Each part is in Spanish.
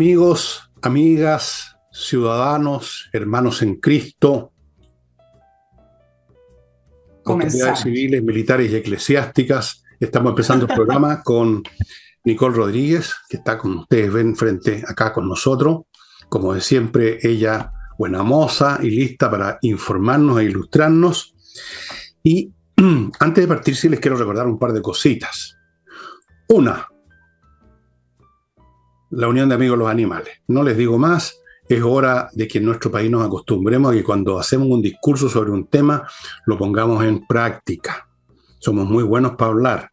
Amigos, amigas, ciudadanos, hermanos en Cristo, autoridades Comenzamos. civiles, militares y eclesiásticas, estamos empezando el programa con Nicole Rodríguez, que está con ustedes, ven frente acá con nosotros. Como de siempre, ella buena moza y lista para informarnos e ilustrarnos. Y antes de partir, sí les quiero recordar un par de cositas. Una, la Unión de Amigos de los Animales. No les digo más, es hora de que en nuestro país nos acostumbremos a que cuando hacemos un discurso sobre un tema, lo pongamos en práctica. Somos muy buenos para hablar,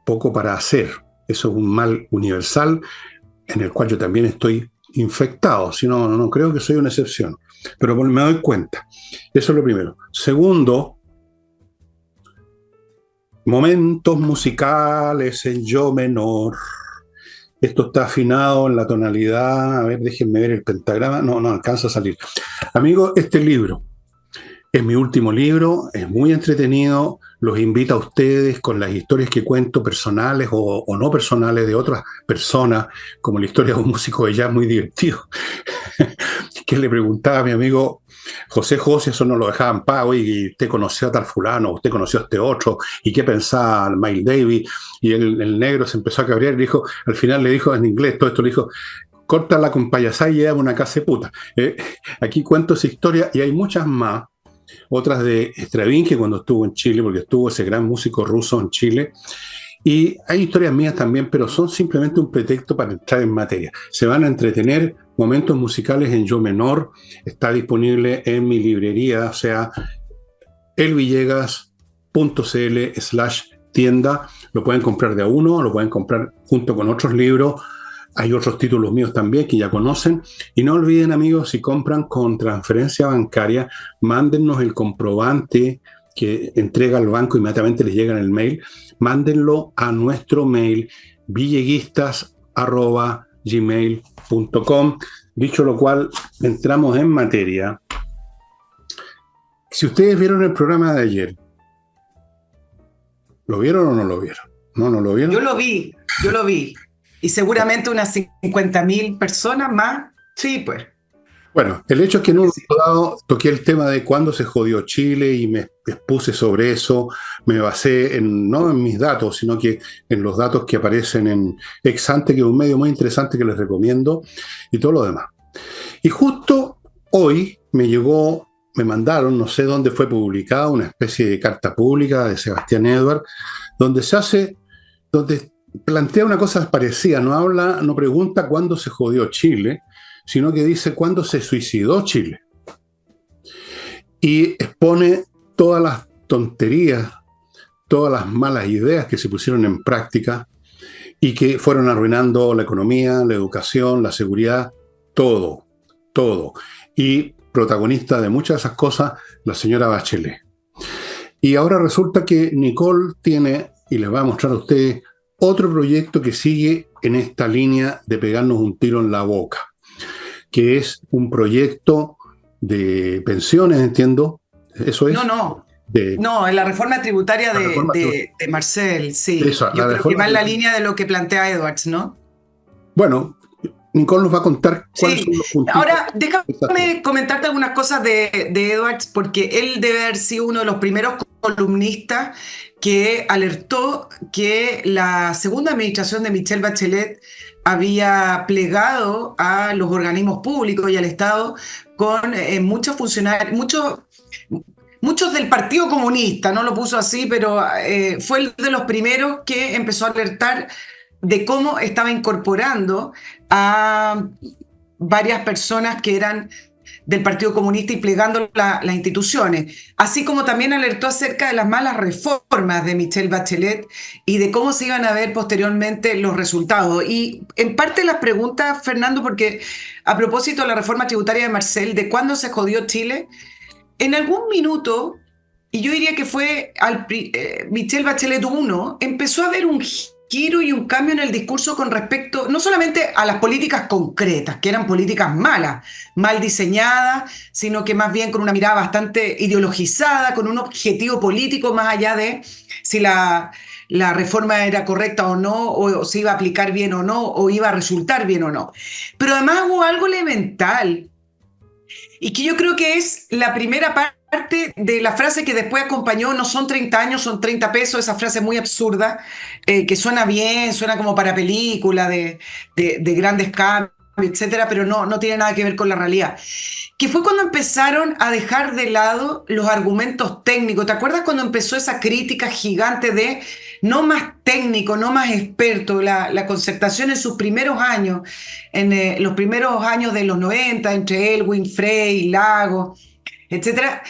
poco para hacer. Eso es un mal universal en el cual yo también estoy infectado, si no, no creo que soy una excepción, pero me doy cuenta. Eso es lo primero. Segundo, momentos musicales en yo menor. Esto está afinado en la tonalidad, a ver, déjenme ver el pentagrama, no alcanza a salir. Amigos, este libro es mi último libro, es muy entretenido, los invito a ustedes con las historias que cuento, personales o no personales de otras personas, como la historia de un músico de jazz muy divertido, que le preguntaba a mi amigo José José, eso no lo dejaban pago, y usted conoció a tal fulano, usted conoció a este otro, y qué pensaba Miles Davis, y el negro se empezó a cabrear y dijo, al final le dijo en inglés, todo esto le dijo, córtala con payasá y llévame una casa de puta. Aquí cuento esa historia y hay muchas más, otras de Stravinsky cuando estuvo en Chile, porque estuvo ese gran músico ruso en Chile, y hay historias mías también, pero son simplemente un pretexto para entrar en materia. Se van a entretener, momentos musicales en yo menor, está disponible en mi librería, o sea, elvillegas.cl/tienda, lo pueden comprar de a uno, lo pueden comprar junto con otros libros. Hay otros títulos míos también que ya conocen. Y no olviden, amigos, si compran con transferencia bancaria, mándennos el comprobante que entrega el banco, inmediatamente les llega en el mail. Mándenlo a nuestro mail, villeguistas@gmail.com. Dicho lo cual, entramos en materia. Si ustedes vieron el programa de ayer, ¿lo vieron o no lo vieron? ¿No lo vieron? Yo lo vi. Y seguramente unas 50.000 personas más. Sí, pues. Bueno, el hecho es que en un momento dado toqué el tema de cuándo se jodió Chile y me expuse sobre eso, me basé no en mis datos, sino que en los datos que aparecen en Exante, que es un medio muy interesante que les recomiendo, y todo lo demás. Y justo hoy me mandaron, no sé dónde fue publicada, una especie de carta pública de Sebastián Edward, donde donde plantea una cosa parecida, no pregunta cuándo se jodió Chile, sino que dice cuándo se suicidó Chile. Y expone todas las tonterías, todas las malas ideas que se pusieron en práctica y que fueron arruinando la economía, la educación, la seguridad, todo. Y protagonista de muchas de esas cosas, la señora Bachelet. Y ahora resulta que Nicole tiene, y les va a mostrar a ustedes, otro proyecto que sigue en esta línea de pegarnos un tiro en la boca, que es un proyecto de pensiones, entiendo. ¿Eso es? No, De en la reforma tributaria la reforma de Marcel, sí. esa, la Yo creo que reforma va en la tributaria. línea de lo que plantea Edwards, ¿no? Bueno, Nicole nos va a contar cuáles Sí. son los puntitos. Ahora, déjame comentarte algunas cosas de Edwards, porque él debe haber sido uno de los primeros columnistas que alertó que la segunda administración de Michelle Bachelet había plegado a los organismos públicos y al Estado con muchos funcionarios, muchos del Partido Comunista, no lo puso así, pero fue de los primeros que empezó a alertar de cómo estaba incorporando a varias personas que eran del Partido Comunista y plegando las instituciones, así como también alertó acerca de las malas reformas de Michelle Bachelet y de cómo se iban a ver posteriormente los resultados. Y en parte las preguntas, Fernando, porque a propósito de la reforma tributaria de Marcel, de cuándo se jodió Chile, en algún minuto, y yo diría que fue Michelle Bachelet 1, empezó a haber un giro y un cambio en el discurso con respecto no solamente a las políticas concretas, que eran políticas malas, mal diseñadas, sino que más bien con una mirada bastante ideologizada, con un objetivo político más allá de si la reforma era correcta o no, o se iba a aplicar bien o no, o iba a resultar bien o no. Pero además hubo algo elemental, y que yo creo que es la primera parte de la frase que después acompañó: no son 30 años, son 30 pesos, esa frase muy absurda, que suena bien, suena como para película de grandes cambios, etcétera, pero no tiene nada que ver con la realidad. Que fue cuando empezaron a dejar de lado los argumentos técnicos. ¿Te acuerdas cuando empezó esa crítica gigante de no más técnico, no más experto? La concertación en sus primeros años, en los primeros años de los 90, entre Elwin, Frey, Lago, etcétera,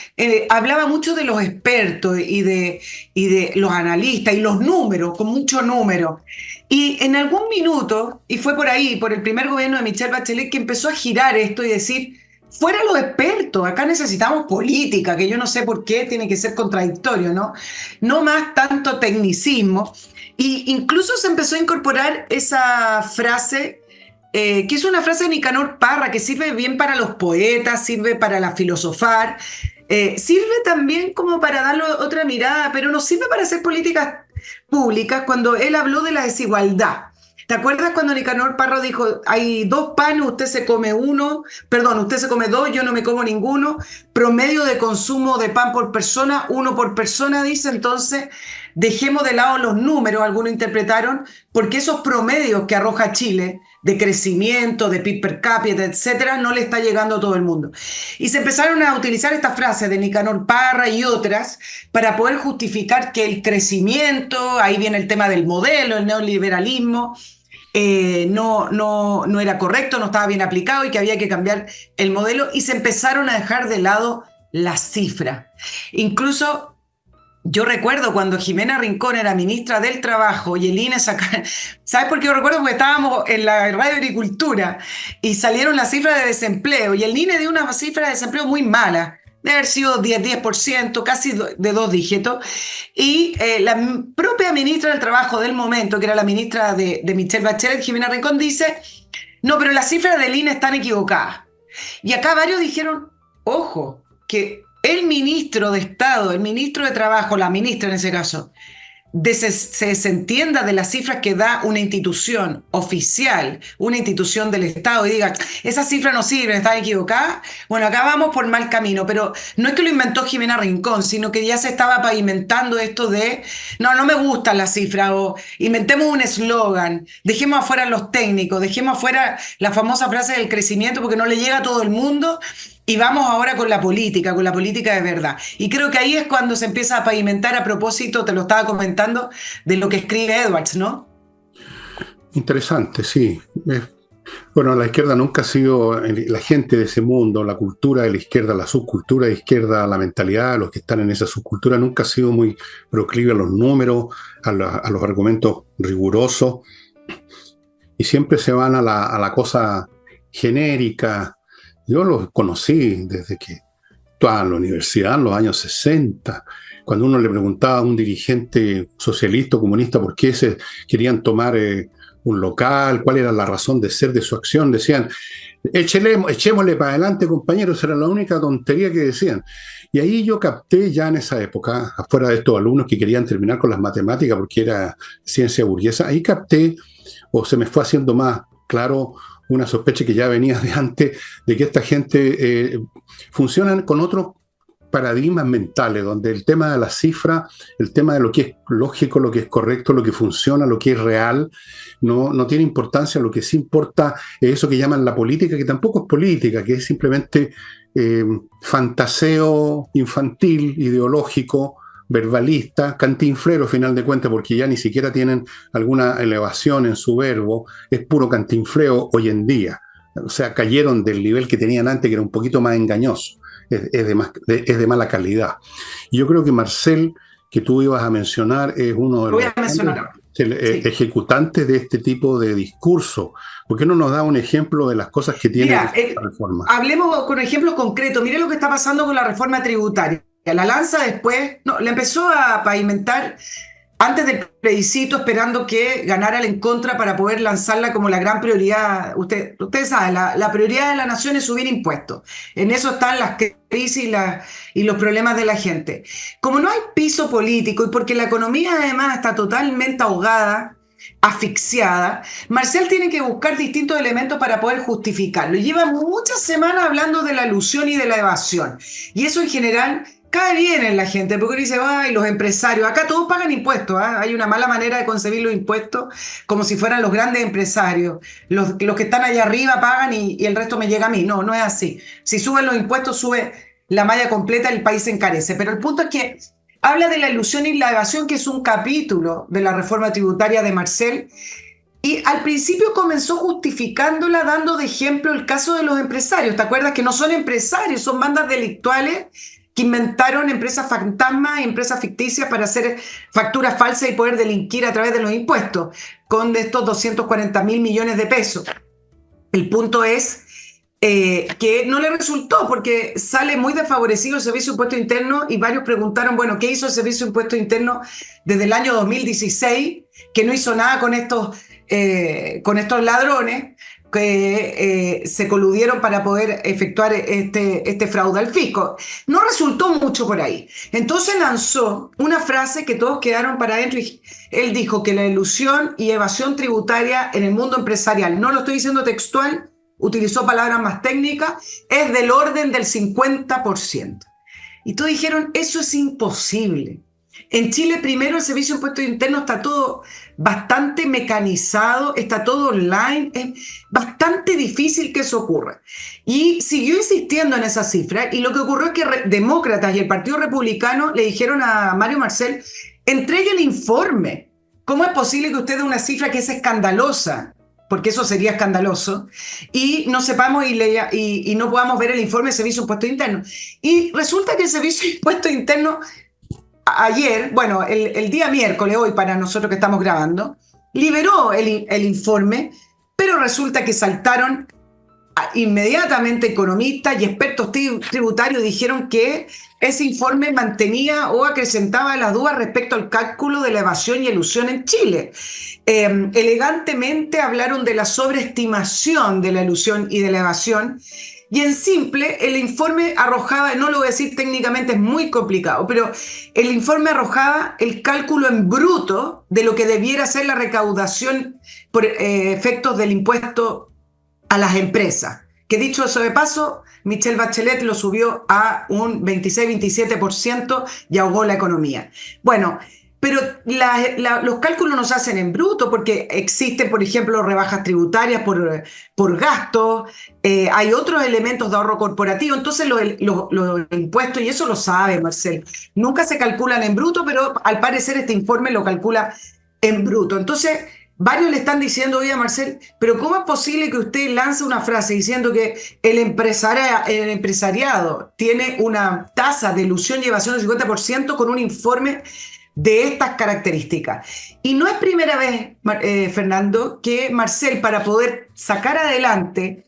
hablaba mucho de los expertos y de los analistas y los números, con mucho número. Y en algún minuto, y fue por ahí, por el primer gobierno de Michelle Bachelet, que empezó a girar esto y decir: fuera los expertos, acá necesitamos política, que yo no sé por qué tiene que ser contradictorio, ¿no? No más tanto tecnicismo. Y incluso se empezó a incorporar esa frase, que es una frase de Nicanor Parra, que sirve bien para los poetas, sirve para la filosofar, sirve también como para darle otra mirada, pero no sirve para hacer políticas públicas, cuando él habló de la desigualdad. ¿Te acuerdas cuando Nicanor Parra dijo: hay 2 panes, usted se come uno, perdón, usted se come 2, yo no me como ninguno, promedio de consumo de pan por persona, 1 por persona, dice? Entonces, dejemos de lado los números, algunos interpretaron, porque esos promedios que arroja Chile de crecimiento, de PIB per cápita, etcétera, no le está llegando a todo el mundo. Y se empezaron a utilizar estas frases de Nicanor Parra y otras para poder justificar que el crecimiento, ahí viene el tema del modelo, el neoliberalismo, no era correcto, no estaba bien aplicado y que había que cambiar el modelo, y se empezaron a dejar de lado las cifras. Incluso yo recuerdo cuando Jimena Rincón era ministra del Trabajo y el INE sacaba... ¿Sabes por qué lo recuerdo? Porque estábamos en la Radio Agricultura y salieron las cifras de desempleo, y el INE dio una cifra de desempleo muy mala, de haber sido 10%, casi de 2 dígitos, y la propia ministra del Trabajo del momento, que era la ministra de Michelle Bachelet, Jimena Rincón, dice: no, pero las cifras del INE están equivocadas. Y acá varios dijeron: ojo, que el ministro de Estado, el ministro de Trabajo, la ministra en ese caso, se desentienda de las cifras que da una institución oficial, una institución del Estado, y diga: esas cifras no sirven, están equivocadas. Bueno, acá vamos por mal camino, pero no es que lo inventó Jimena Rincón, sino que ya se estaba pavimentando esto de: no me gustan las cifras, o inventemos un eslogan, dejemos afuera los técnicos, dejemos afuera la famosa frase del crecimiento porque no le llega a todo el mundo, y vamos ahora con la política de verdad. Y creo que ahí es cuando se empieza a pavimentar, a propósito, te lo estaba comentando, de lo que escribe Edwards, ¿no? Interesante, sí. Bueno, la izquierda nunca ha sido, la gente de ese mundo, la cultura de la izquierda, la subcultura de izquierda, la mentalidad de los que están en esa subcultura nunca ha sido muy proclive a los números, a los argumentos rigurosos, y siempre se van a la cosa genérica. Yo los conocí desde que estaba en la universidad, en los años 60, cuando uno le preguntaba a un dirigente socialista o comunista por qué se querían tomar un local, cuál era la razón de ser de su acción, decían: echémosle para adelante, compañeros, era la única tontería que decían. Y ahí yo capté ya en esa época, afuera de estos alumnos que querían terminar con las matemáticas porque era ciencia burguesa, ahí capté, o se me fue haciendo más claro, una sospecha que ya venía de antes, de que esta gente funcionan con otros paradigmas mentales, donde el tema de la cifra, el tema de lo que es lógico, lo que es correcto, lo que funciona, lo que es real, no tiene importancia. Lo que sí importa es eso que llaman la política, que tampoco es política, que es simplemente fantaseo infantil, ideológico, verbalista, cantinflero, final de cuentas, porque ya ni siquiera tienen alguna elevación en su verbo, es puro cantinfleo hoy en día. O sea, cayeron del nivel que tenían antes, que era un poquito más engañoso, es de mala calidad. Y yo creo que Marcel, que tú ibas a mencionar, es uno de los ejecutantes de este tipo de discurso. ¿Por qué no nos da un ejemplo de las cosas que tiene la reforma? Hablemos con ejemplos concretos. Mire lo que está pasando con la reforma tributaria. La lanza después, la empezó a pavimentar antes del plebiscito, esperando que ganara el en contra para poder lanzarla como la gran prioridad. Ustedes saben, la prioridad de la nación es subir impuestos. En eso están las crisis y los problemas de la gente. Como no hay piso político y porque la economía además está totalmente ahogada, asfixiada, Marcel tiene que buscar distintos elementos para poder justificarlo. Y lleva muchas semanas hablando de la ilusión y de la evasión. Y eso en general cae bien en la gente, porque dice, ay, los empresarios, acá todos pagan impuestos, ¿eh? Hay una mala manera de concebir los impuestos como si fueran los grandes empresarios. Los que están allá arriba pagan y el resto me llega a mí. No, no es así. Si suben los impuestos, sube la malla completa, el país se encarece. Pero el punto es que habla de la ilusión y la evasión, que es un capítulo de la reforma tributaria de Marcel, y al principio comenzó justificándola dando de ejemplo el caso de los empresarios. ¿Te acuerdas que no son empresarios, son bandas delictuales que inventaron empresas fantasmas y empresas ficticias para hacer facturas falsas y poder delinquir a través de los impuestos con estos 240.000 millones de pesos? El punto es que no le resultó porque sale muy desfavorecido el Servicio de Impuesto Interno y varios preguntaron, bueno, ¿qué hizo el Servicio de Impuesto Interno desde el año 2016? Que no hizo nada con estos ladrones que se coludieron para poder efectuar este fraude al fisco. No resultó mucho por ahí. Entonces lanzó una frase que todos quedaron para adentro y él dijo que la ilusión y evasión tributaria en el mundo empresarial, no lo estoy diciendo textual, utilizó palabras más técnicas, es del orden del 50%. Y todos dijeron, eso es imposible. En Chile, primero, el Servicio de Impuestos Internos está todo bastante mecanizado, está todo online, es bastante difícil que eso ocurra. Y siguió insistiendo en esa cifra, y lo que ocurrió es que demócratas y el Partido Republicano le dijeron a Mario Marcel, entregue el informe. ¿Cómo es posible que usted dé una cifra que es escandalosa? Porque eso sería escandaloso, y no sepamos y no podamos ver el informe del Servicio de Impuestos Internos. Y resulta que el Servicio de Impuestos Internos ayer, bueno, el día miércoles, hoy para nosotros que estamos grabando, liberó el informe, pero resulta que saltaron inmediatamente economistas y expertos tributarios, dijeron que ese informe mantenía o acrecentaba las dudas respecto al cálculo de la evasión y elusión en Chile. Elegantemente hablaron de la sobreestimación de la elusión y de la evasión, y en simple, el informe arrojaba, no lo voy a decir técnicamente, es muy complicado, pero el informe arrojaba el cálculo en bruto de lo que debiera ser la recaudación por efectos del impuesto a las empresas. Que dicho eso de paso, Michelle Bachelet lo subió a un 26-27% y ahogó la economía. Bueno, pero los cálculos no se hacen en bruto porque existen, por ejemplo, rebajas tributarias por gasto, hay otros elementos de ahorro corporativo, entonces los impuestos, y eso lo sabe Marcel, nunca se calculan en bruto, pero al parecer este informe lo calcula en bruto. Entonces, varios le están diciendo, oye Marcel, pero ¿cómo es posible que usted lance una frase diciendo que el empresariado tiene una tasa de ilusión y evasión del 50% con un informe de estas características? Y no es primera vez, Fernando, que Marcel, para poder sacar adelante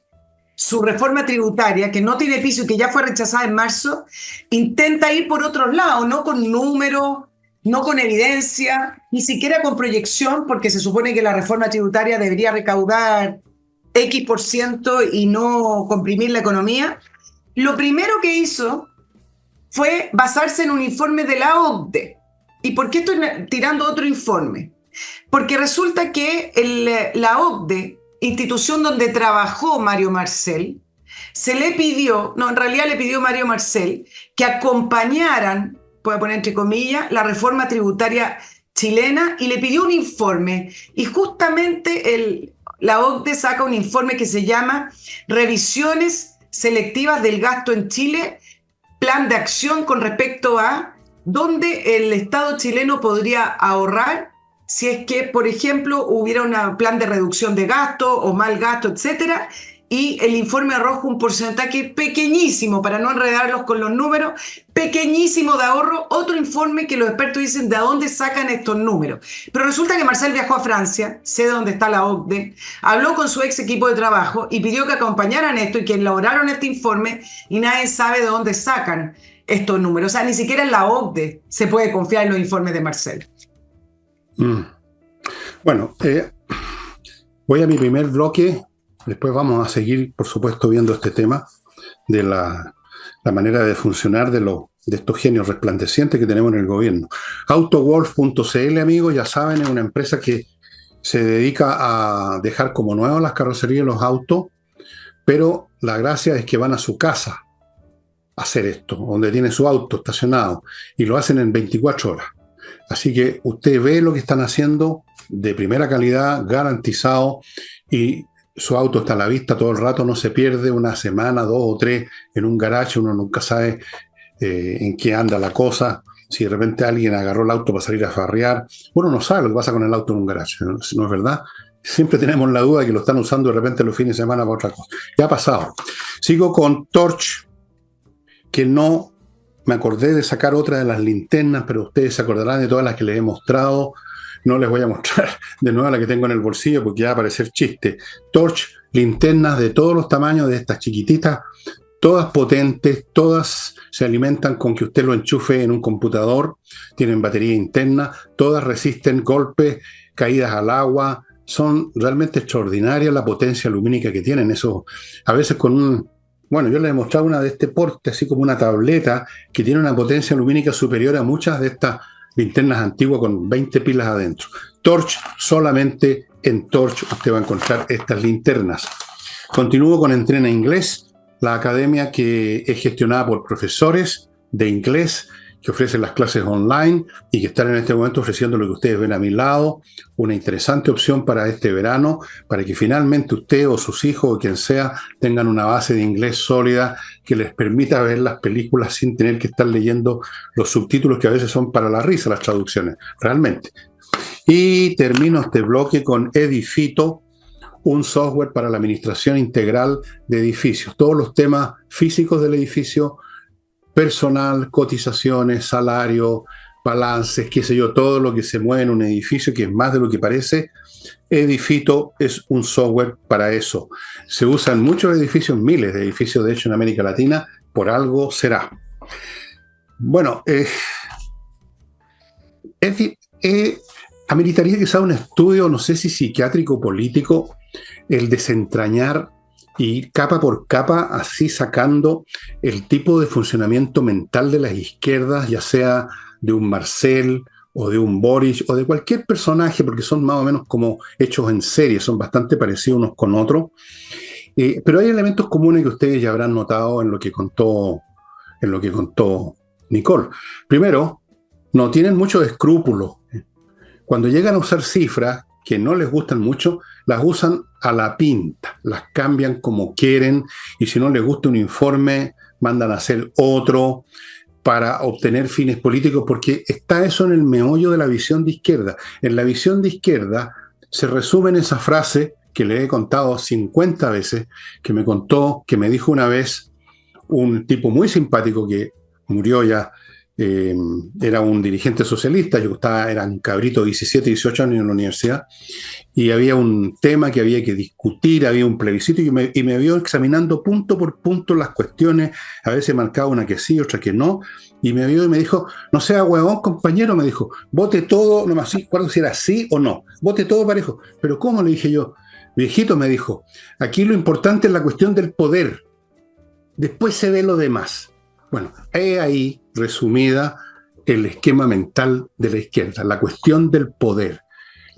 su reforma tributaria, que no tiene piso y que ya fue rechazada en marzo, intenta ir por otros lados, no con números, no con evidencia, ni siquiera con proyección, porque se supone que la reforma tributaria debería recaudar X% y no comprimir la economía. Lo primero que hizo fue basarse en un informe de la OCDE. ¿Y por qué estoy tirando otro informe? Porque resulta que la OCDE, institución donde trabajó Mario Marcel, se le pidió, no, en realidad le pidió Mario Marcel que acompañaran, voy a poner entre comillas, la reforma tributaria chilena, y le pidió un informe. Y justamente la OCDE saca un informe que se llama Revisiones selectivas del gasto en Chile, plan de acción con respecto a dónde el Estado chileno podría ahorrar si es que, por ejemplo, hubiera un plan de reducción de gasto o mal gasto, etcétera. Y el informe arroja un porcentaje pequeñísimo, para no enredarlos con los números, pequeñísimo de ahorro. Otro informe que los expertos dicen de dónde sacan estos números. Pero resulta que Marcel viajó a Francia, sé dónde está la OCDE, habló con su ex equipo de trabajo y pidió que acompañaran esto y que elaboraron este informe, y nadie sabe de dónde sacan estos números. O sea, ni siquiera en la OCDE se puede confiar en los informes de Marcel. Mm. Bueno, voy a mi primer bloque, después vamos a seguir, por supuesto, viendo este tema de la manera de funcionar de estos genios resplandecientes que tenemos en el gobierno. Autowolf.cl, amigos, ya saben, es una empresa que se dedica a dejar como nuevas las carrocerías y los autos, pero la gracia es que van a su casa a hacer esto, donde tiene su auto estacionado, y lo hacen en 24 horas. Así que usted ve lo que están haciendo de primera calidad, garantizado, y su auto está a la vista todo el rato, no se pierde una semana, 2 o 3 en un garaje, uno nunca sabe en qué anda la cosa. Si de repente alguien agarró el auto para salir a farrear, uno no sabe lo que pasa con el auto en un garaje, ¿no es verdad? Siempre tenemos la duda de que lo están usando de repente los fines de semana para otra cosa. Ya ha pasado. Sigo con Torch, que no me acordé de sacar otra de las linternas, pero ustedes se acordarán de todas las que les he mostrado. No les voy a mostrar de nuevo la que tengo en el bolsillo porque ya va a parecer chiste. Torch, linternas de todos los tamaños, de estas chiquititas, todas potentes, todas se alimentan con que usted lo enchufe en un computador, tienen batería interna, todas resisten golpes, caídas al agua, son realmente extraordinarias la potencia lumínica que tienen. Eso, a veces con bueno, yo les he mostrado una de este porte, así como una tableta, que tiene una potencia lumínica superior a muchas de estas linternas antiguas con 20 pilas adentro. Torch, solamente en Torch usted va a encontrar estas linternas. Continúo con Entrena Inglés, la academia que es gestionada por profesores de inglés que ofrecen las clases online y que están en este momento ofreciendo lo que ustedes ven a mi lado, una interesante opción para este verano, para que finalmente usted o sus hijos o quien sea tengan una base de inglés sólida que les permita ver las películas sin tener que estar leyendo los subtítulos que a veces son para la risa las traducciones, realmente. Y termino este bloque con Edifito, un software para la administración integral de edificios. Todos los temas físicos del edificio, personal, cotizaciones, salario, balances, qué sé yo, todo lo que se mueve en un edificio, que es más de lo que parece. Edifito es un software para eso. Se usa en muchos edificios, miles de edificios, de hecho, en América Latina, por algo será. Bueno, ameritaría que sea un estudio, no sé si psiquiátrico o político, el desentrañar y capa por capa, así sacando el tipo de funcionamiento mental de las izquierdas, ya sea de un Marcel o de un Boric o de cualquier personaje, porque son más o menos como hechos en serie, son bastante parecidos unos con otros. Pero hay elementos comunes que ustedes ya habrán notado en lo que contó Nicole. Primero, no tienen muchos escrúpulos. Cuando llegan a usar cifras que no les gustan mucho, las usan a la pinta, las cambian como quieren, y si no les gusta un informe, mandan a hacer otro para obtener fines políticos, porque está eso en el meollo de la visión de izquierda. En la visión de izquierda se resume en esa frase que le he contado 50 veces, que me dijo una vez un tipo muy simpático que murió ya. Era un dirigente socialista, era un cabrito de 17, 18 años en la universidad, y había un tema que había que discutir, había un plebiscito, y me vio examinando punto por punto las cuestiones, a veces marcaba una que sí, otra que no, y me vio y me dijo, no sea huevón, compañero, me dijo, vote todo, no me acuerdo si era sí o no, vote todo parejo. Pero ¿cómo? Le dije yo, viejito, me dijo, aquí lo importante es la cuestión del poder, después se ve lo demás. Bueno, he ahí resumida el esquema mental de la izquierda, la cuestión del poder,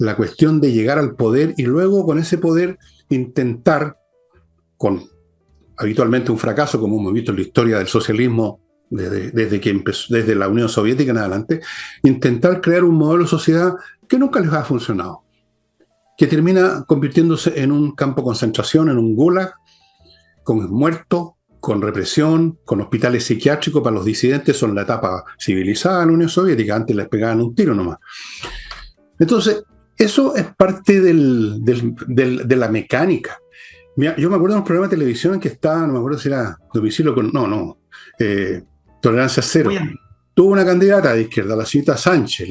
la cuestión de llegar al poder y luego con ese poder intentar, con habitualmente un fracaso, como hemos visto en la historia del socialismo desde que empezó, desde la Unión Soviética en adelante, intentar crear un modelo de sociedad que nunca les ha funcionado, que termina convirtiéndose en un campo de concentración, en un gulag, con muertos, con represión, con hospitales psiquiátricos para los disidentes. Son la etapa civilizada de la Unión Soviética, antes les pegaban un tiro nomás. Entonces, eso es parte de la mecánica. Mira, yo me acuerdo de un programa de televisión en que estaba, no me acuerdo si era domicilio con, tolerancia cero. Bien. Tuvo una candidata de izquierda, la señora Sánchez,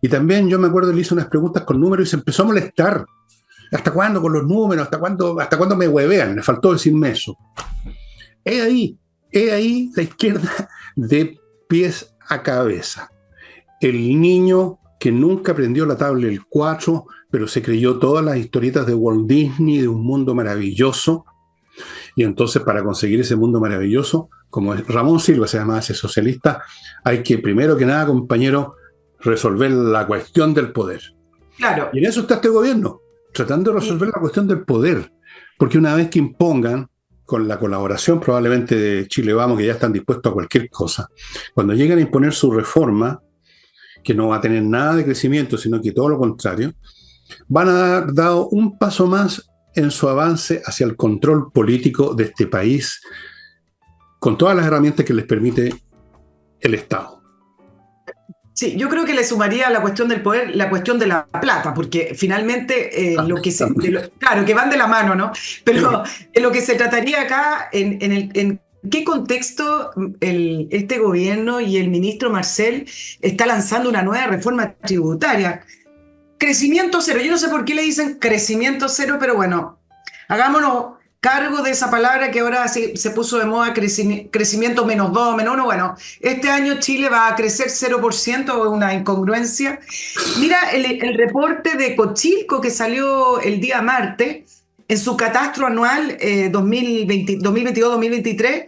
y también yo me acuerdo, le hice unas preguntas con números y se empezó a molestar. ¿Hasta cuándo con los números? ¿Hasta cuándo me huevean? Me faltó decirme eso. He ahí la izquierda de pies a cabeza. El niño que nunca aprendió la tabla del 4, pero se creyó todas las historietas de Walt Disney, de un mundo maravilloso. Y entonces, para conseguir ese mundo maravilloso, como es Ramón Silva se llama ese socialista, hay que, primero que nada, compañero, resolver la cuestión del poder. Claro. Y en eso está este gobierno, tratando de resolver la cuestión del poder. Porque una vez que impongan, con la colaboración probablemente de Chile Vamos, que ya están dispuestos a cualquier cosa, cuando lleguen a imponer su reforma, que no va a tener nada de crecimiento, sino que todo lo contrario, van a dar dado un paso más en su avance hacia el control político de este país, con todas las herramientas que les permite el Estado. Sí, yo creo que le sumaría a la cuestión del poder la cuestión de la plata, porque finalmente claro, que van de la mano, ¿no? Pero lo que se trataría acá, en qué contexto este gobierno y el ministro Marcel está lanzando una nueva reforma tributaria. Crecimiento cero. Yo no sé por qué le dicen crecimiento cero, pero bueno, hagámonos cargo de esa palabra que ahora se puso de moda, crecimiento -2, -1. Bueno, este año Chile va a crecer 0%, es una incongruencia. Mira el reporte de Cochilco que salió el día martes en su catastro anual 2022-2023,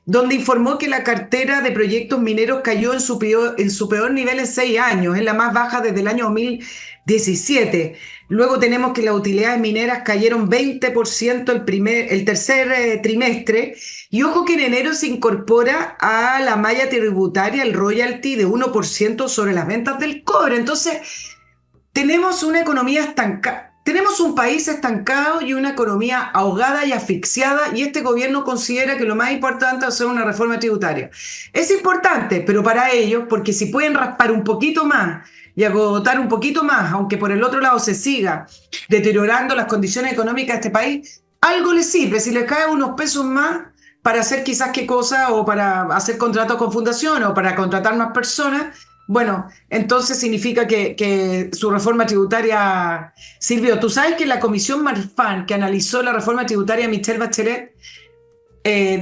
donde informó que la cartera de proyectos mineros cayó en su peor nivel en 6 años, es la más baja desde el año 2017. Luego tenemos que las utilidades mineras cayeron 20% el tercer trimestre, y ojo que en enero se incorpora a la malla tributaria el royalty de 1% sobre las ventas del cobre. Entonces, tenemos una economía estancada. Tenemos un país estancado y una economía ahogada y asfixiada, y este gobierno considera que lo más importante es hacer una reforma tributaria. Es importante, pero para ellos, porque si pueden raspar un poquito más y agotar un poquito más, aunque por el otro lado se siga deteriorando las condiciones económicas de este país, algo les sirve. Si les cae unos pesos más para hacer quizás qué cosa, o para hacer contratos con fundaciones, o para contratar más personas, bueno, entonces significa que su reforma tributaria sirvió. Tú sabes que la Comisión Marfan, que analizó la reforma tributaria de Michelle Bachelet,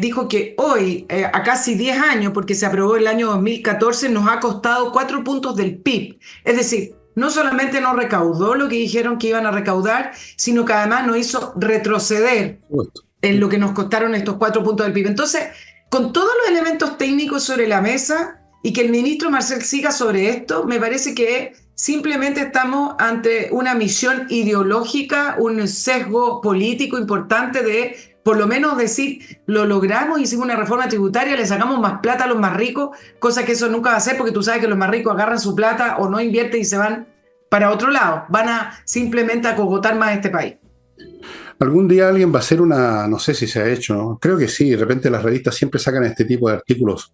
dijo que hoy, a casi 10 años, porque se aprobó el año 2014, nos ha costado 4 puntos del PIB. Es decir, no solamente no recaudó lo que dijeron que iban a recaudar, sino que además nos hizo retroceder en lo que nos costaron estos 4 puntos del PIB. Entonces, con todos los elementos técnicos sobre la mesa, y que el ministro Marcel siga sobre esto, me parece que simplemente estamos ante una misión ideológica, un sesgo político importante de, por lo menos, decir, lo logramos, hicimos una reforma tributaria, le sacamos más plata a los más ricos, cosa que eso nunca va a hacer, porque tú sabes que los más ricos agarran su plata o no invierten y se van para otro lado. Van a simplemente acogotar más este país. Algún día alguien va a hacer una, no sé si se ha hecho, ¿no? Creo que sí, de repente las revistas siempre sacan este tipo de artículos.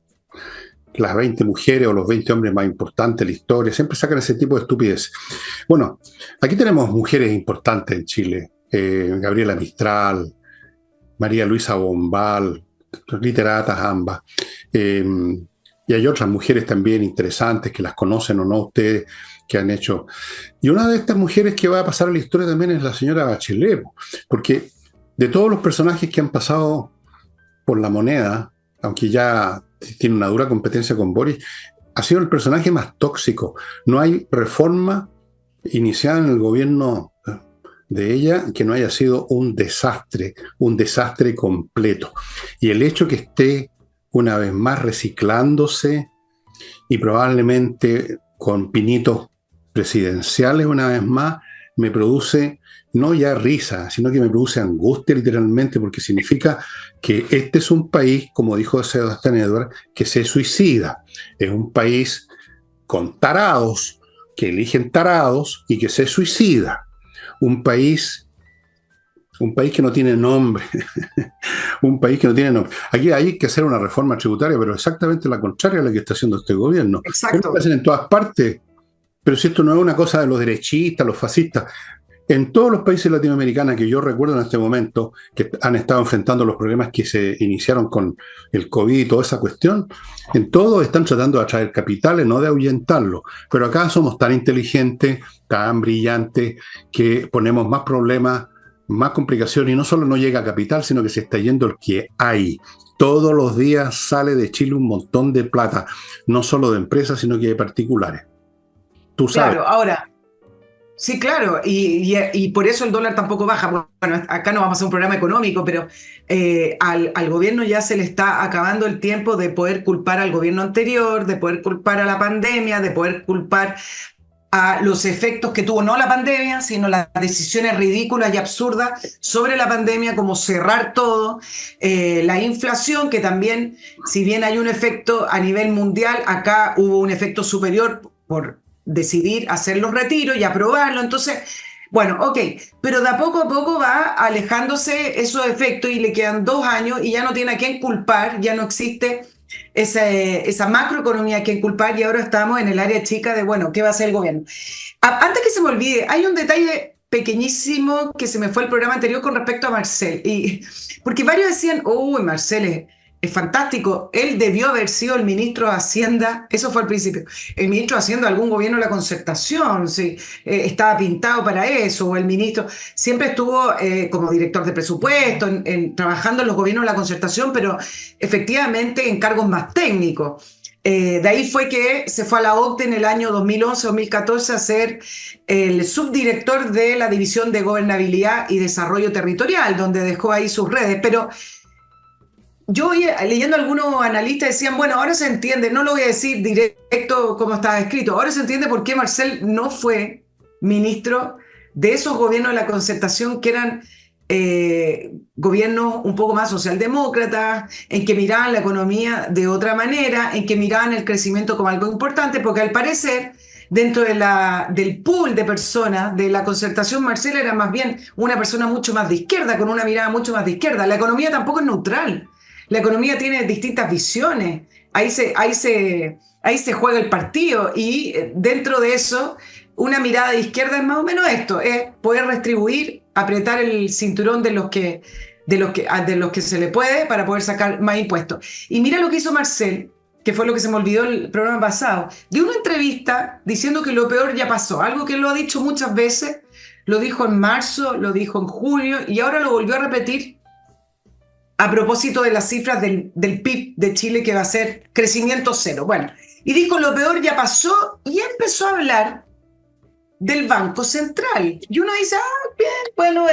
Las 20 mujeres o los 20 hombres más importantes de la historia, siempre sacan ese tipo de estupidez. Bueno, aquí tenemos mujeres importantes en Chile, Gabriela Mistral, María Luisa Bombal, literatas ambas, y hay otras mujeres también interesantes que las conocen o no ustedes, que han hecho. Y una de estas mujeres que va a pasar a la historia también es la señora Bachelet, porque de todos los personajes que han pasado por la moneda, aunque ya tiene una dura competencia con Boris, ha sido el personaje más tóxico. No hay reforma iniciada en el gobierno de ella que no haya sido un desastre completo. Y el hecho que esté una vez más reciclándose y probablemente con pinitos presidenciales una vez más, me produce no ya risa, sino que me produce angustia literalmente, porque significa que este es un país, como dijo Sebastián Edwards, que se suicida. Es un país con tarados, que eligen tarados y que se suicida. Un país que no tiene nombre. Un país que no tiene nombre. Aquí hay que hacer una reforma tributaria, pero exactamente la contraria a la que está haciendo este gobierno. Exacto. Lo hacen en todas partes. Pero si esto no es una cosa de los derechistas, los fascistas, en todos los países latinoamericanos que yo recuerdo en este momento, que han estado enfrentando los problemas que se iniciaron con el COVID y toda esa cuestión, en todos están tratando de atraer capitales, no de ahuyentarlo. Pero acá somos tan inteligentes, tan brillantes, que ponemos más problemas, más complicaciones, y no solo no llega capital, sino que se está yendo el que hay. Todos los días sale de Chile un montón de plata, no solo de empresas, sino que de particulares. tú sabes. Claro, ahora, sí, claro, y por eso el dólar tampoco baja. Bueno, acá no vamos a hacer un programa económico, pero al gobierno ya se le está acabando el tiempo de poder culpar al gobierno anterior, de poder culpar a la pandemia, de poder culpar a los efectos que tuvo no la pandemia, sino las decisiones ridículas y absurdas sobre la pandemia, como cerrar todo, la inflación, que también, si bien hay un efecto a nivel mundial, acá hubo un efecto superior por decidir hacer los retiros y aprobarlo. Entonces, bueno, ok, pero de a poco va alejándose esos efectos y le quedan 2 años y ya no tiene a quién culpar, ya no existe esa macroeconomía a quien culpar y ahora estamos en el área chica de, bueno, ¿qué va a hacer el gobierno? Antes que se me olvide, hay un detalle pequeñísimo que se me fue el programa anterior con respecto a Marcel, porque varios decían, uy, Marcel es fantástico, él debió haber sido el ministro de Hacienda, eso fue al principio, el ministro de Hacienda de algún gobierno de la Concertación, sí, estaba pintado para eso, o el ministro siempre estuvo como director de presupuesto, trabajando en los gobiernos de la Concertación, pero efectivamente en cargos más técnicos. De ahí fue que se fue a la OCDE en el año 2011-2014 a ser el subdirector de la División de Gobernabilidad y Desarrollo Territorial, donde dejó ahí sus redes, pero yo leyendo algunos analistas decían, bueno, ahora se entiende, no lo voy a decir directo como estaba escrito, ahora se entiende por qué Marcel no fue ministro de esos gobiernos de la Concertación que eran gobiernos un poco más socialdemócratas, en que miraban la economía de otra manera, en que miraban el crecimiento como algo importante, porque al parecer, dentro del pool de personas de la Concertación, Marcel era más bien una persona mucho más de izquierda, con una mirada mucho más de izquierda. La economía tampoco es neutral. La economía tiene distintas visiones, ahí se juega el partido y dentro de eso una mirada de izquierda es más o menos esto, es poder retribuir, apretar el cinturón de los que se le puede para poder sacar más impuestos. Y mira lo que hizo Marcel, que fue lo que se me olvidó el programa pasado, de una entrevista diciendo que lo peor ya pasó, algo que él lo ha dicho muchas veces, lo dijo en marzo, lo dijo en junio y ahora lo volvió a repetir a propósito de las cifras del PIB de Chile, que va a ser crecimiento cero. Bueno, y dijo, lo peor ya pasó, y empezó a hablar del Banco Central. Y uno dice, bien, bueno,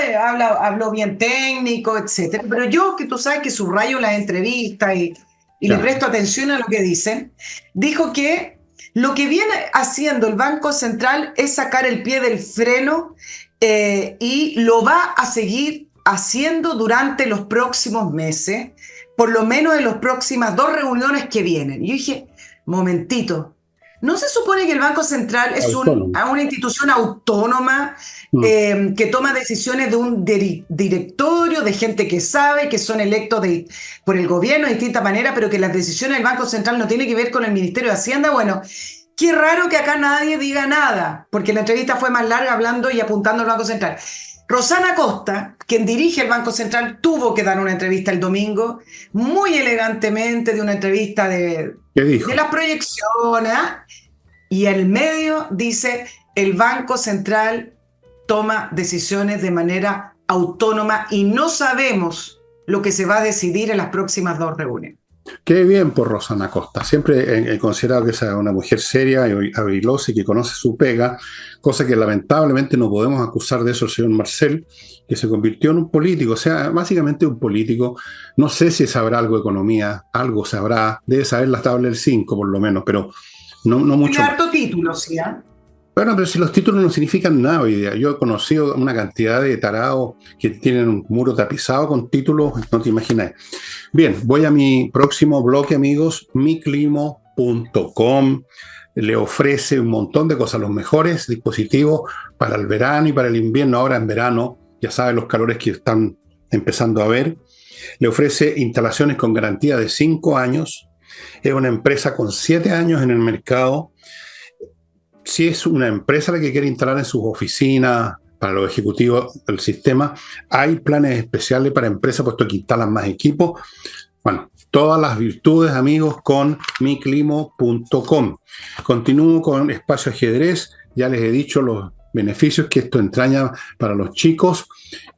habló bien técnico, etcétera. Pero yo, que tú sabes que subrayo las entrevistas y le presto atención a lo que dicen, dijo que lo que viene haciendo el Banco Central es sacar el pie del freno y lo va a seguir haciendo durante los próximos meses, por lo menos en las próximas 2 reuniones que vienen. Y yo dije, momentito, ¿no se supone que el Banco Central es una institución autónoma que toma decisiones de un directorio, de gente que sabe, que son electos por el gobierno de distintas maneras, pero que las decisiones del Banco Central no tienen que ver con el Ministerio de Hacienda? Bueno, qué raro que acá nadie diga nada, porque la entrevista fue más larga hablando y apuntando al Banco Central. Rosana Costa, quien dirige el Banco Central, tuvo que dar una entrevista el domingo, muy elegantemente, de una entrevista de las proyecciones, y el medio dice, el Banco Central toma decisiones de manera autónoma y no sabemos lo que se va a decidir en las próximas 2 reuniones. Qué bien por Rosana Costa. Siempre he considerado que es una mujer seria y habilosa y que conoce su pega, cosa que lamentablemente no podemos acusar de eso al señor Marcel, que se convirtió en un político, o sea, básicamente un político. No sé si sabrá algo de economía, algo sabrá, debe saber la tabla del 5 por lo menos, pero no mucho. Tiene harto título, ¿sí? Bueno, pero si los títulos no significan nada hoy día. Yo he conocido una cantidad de tarados que tienen un muro tapizado con títulos, no te imaginas. Bien, voy a mi próximo bloque, amigos, miclimo.com. Le ofrece un montón de cosas, los mejores dispositivos para el verano y para el invierno. Ahora en verano, ya saben los calores que están empezando a ver. Le ofrece instalaciones con garantía de 5 años. Es una empresa con 7 años en el mercado. Si es una empresa la que quiere instalar en sus oficinas, para los ejecutivos del sistema, hay planes especiales para empresas, puesto que instalan más equipos. Bueno, todas las virtudes, amigos, con miclimo.com. Continúo con Espacio Ajedrez. Ya les he dicho los beneficios que esto entraña para los chicos.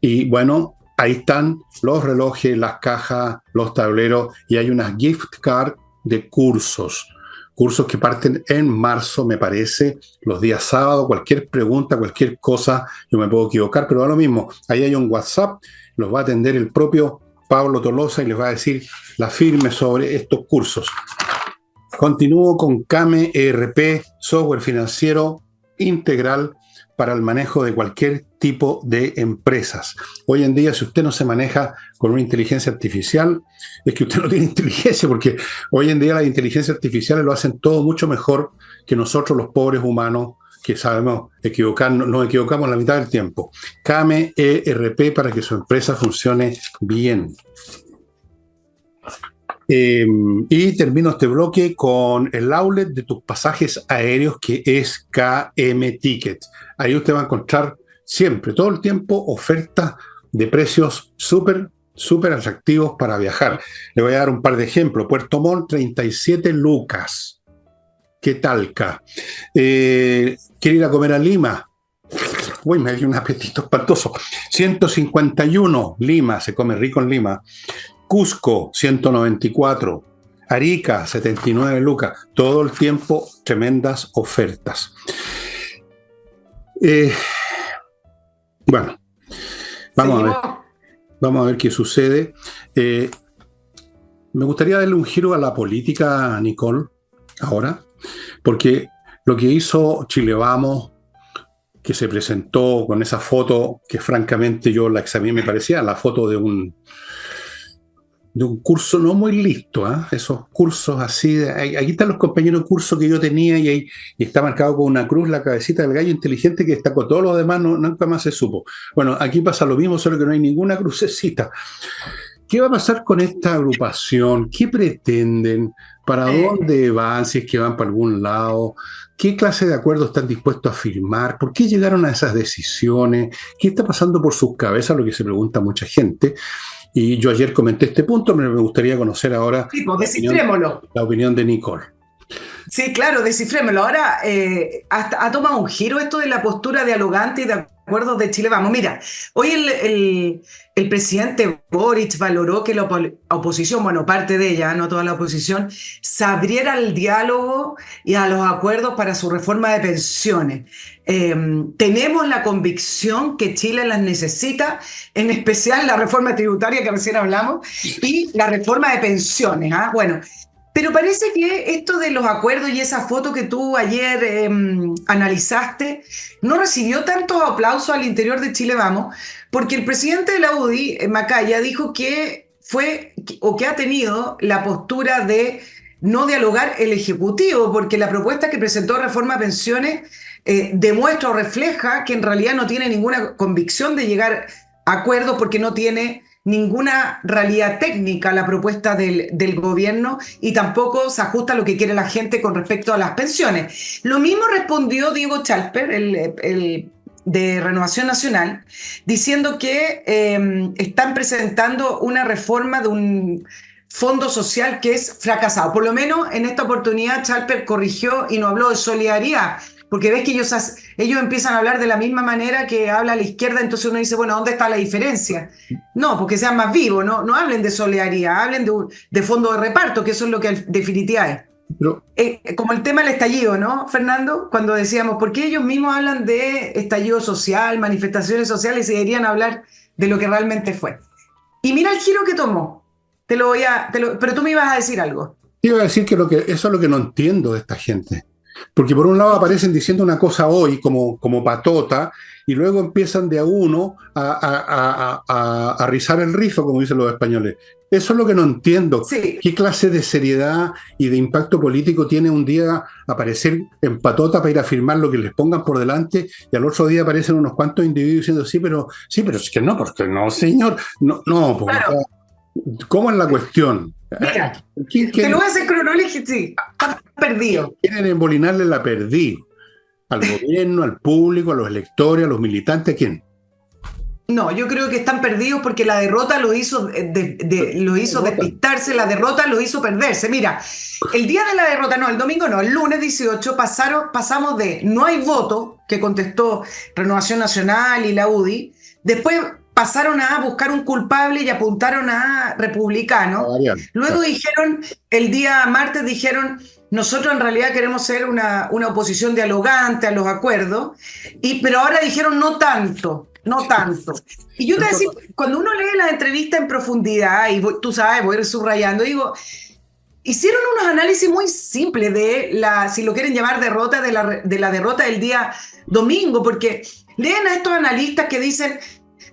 Y bueno, ahí están los relojes, las cajas, los tableros, y hay unas gift card de cursos. cursos que parten en marzo, me parece, los días sábados. Cualquier pregunta, cualquier cosa, yo me puedo equivocar, pero da lo mismo. Ahí hay un WhatsApp, los va a atender el propio Pablo Tolosa y les va a decir la firme sobre estos cursos. Continúo con Kame ERP, software financiero integral para el manejo de cualquier tipo de empresas. Hoy en día, si usted no se maneja con una inteligencia artificial, es que usted no tiene inteligencia, porque hoy en día las inteligencias artificiales lo hacen todo mucho mejor que nosotros los pobres humanos que sabemos equivocarnos, nos equivocamos la mitad del tiempo. Kame ERP para que su empresa funcione bien. Y termino este bloque con el outlet de tus pasajes aéreos, que es KM Ticket. Ahí usted va a encontrar siempre, todo el tiempo, ofertas de precios súper atractivos para viajar. Le voy a dar un par de ejemplos. Puerto Montt, 37 lucas. ¿Qué talca? ¿Quiere ir a comer a Lima? Uy, me dio un apetito espantoso. 151, Lima, se come rico en Lima. Cusco, 194. Arica, 79 lucas. Todo el tiempo, tremendas ofertas. Bueno, vamos a ver qué sucede. Me gustaría darle un giro a la política, Nicole, ahora, porque lo que hizo Chile Vamos, que se presentó con esa foto que francamente yo la examiné, me parecía la foto de un curso no muy listo, esos cursos así, aquí están los compañeros de curso que yo tenía y está marcado con una cruz la cabecita del gallo inteligente que destacó, todo lo demás nunca más se supo. Bueno, aquí pasa lo mismo, solo que no hay ninguna crucecita. ¿Qué va a pasar con esta agrupación? ¿Qué pretenden? ¿Para dónde van? Si es que van para algún lado. ¿Qué clase de acuerdos están dispuestos a firmar? ¿Por qué llegaron a esas decisiones? ¿Qué está pasando por sus cabezas? Lo que se pregunta mucha gente. Y yo ayer comenté este punto, pero me gustaría conocer ahora la opinión de Nicole. Sí, claro, descifrémoslo. Ahora ha tomado un giro esto de la postura dialogante y de acuerdos de Chile Vamos. Mira, hoy el presidente Boric valoró que la oposición, bueno, parte de ella, no toda la oposición, se abriera al diálogo y a los acuerdos para su reforma de pensiones. Tenemos la convicción que Chile las necesita, en especial la reforma tributaria que recién hablamos y la reforma de pensiones. Bueno, pero parece que esto de los acuerdos y esa foto que tú ayer analizaste no recibió tantos aplausos al interior de Chile Vamos, porque el presidente de la UDI, Macaya, dijo que ha tenido la postura de no dialogar el Ejecutivo, porque la propuesta que presentó Reforma Pensiones demuestra o refleja que en realidad no tiene ninguna convicción de llegar a acuerdos porque no tiene ninguna realidad técnica la propuesta del gobierno y tampoco se ajusta a lo que quiere la gente con respecto a las pensiones. Lo mismo respondió Diego Chalper, el de Renovación Nacional, diciendo que están presentando una reforma de un fondo social que es fracasado. Por lo menos en esta oportunidad Chalper corrigió y no habló de solidaridad, porque ves que ellos empiezan a hablar de la misma manera que habla la izquierda, entonces uno dice, bueno, ¿dónde está la diferencia? No, porque sean más vivos, no hablen de solidaridad, hablen de fondo de reparto, que eso es lo que en definitiva es. Pero, como el tema del estallido, ¿no, Fernando? Cuando decíamos, ¿por qué ellos mismos hablan de estallido social, manifestaciones sociales y deberían hablar de lo que realmente fue? Y mira el giro que tomó. Pero tú me ibas a decir algo. Iba a decir que eso es lo que no entiendo de esta gente. Porque por un lado aparecen diciendo una cosa hoy como patota y luego empiezan de a uno a rizar el rizo, como dicen los españoles. Eso es lo que no entiendo. Sí. ¿Qué clase de seriedad y de impacto político tiene un día aparecer en patota para ir a firmar lo que les pongan por delante y al otro día aparecen unos cuantos individuos diciendo sí, pero es que no, porque no, señor. No, porque, claro. ¿Cómo es la cuestión? Mira, te lo voy a hacer cronológico, sí, estás perdido. Quieren embolinarle la perdí al gobierno, al público, a los electores, a los militantes, ¿a quién? No, yo creo que están perdidos porque la derrota lo hizo despistarse, la derrota lo hizo perderse. Mira, el día de la derrota, no, el domingo no, el lunes 18 pasamos de no hay voto, que contestó Renovación Nacional y la UDI, después pasaron a buscar un culpable y apuntaron a republicanos. Luego dijeron, el día martes dijeron, nosotros en realidad queremos ser una oposición dialogante a los acuerdos, pero ahora dijeron no tanto. Y yo te voy a decir, cuando uno lee la entrevista en profundidad, y tú sabes, voy a ir subrayando, digo, hicieron unos análisis muy simples de si lo quieren llamar derrota, de la derrota del día domingo, porque leen a estos analistas que dicen,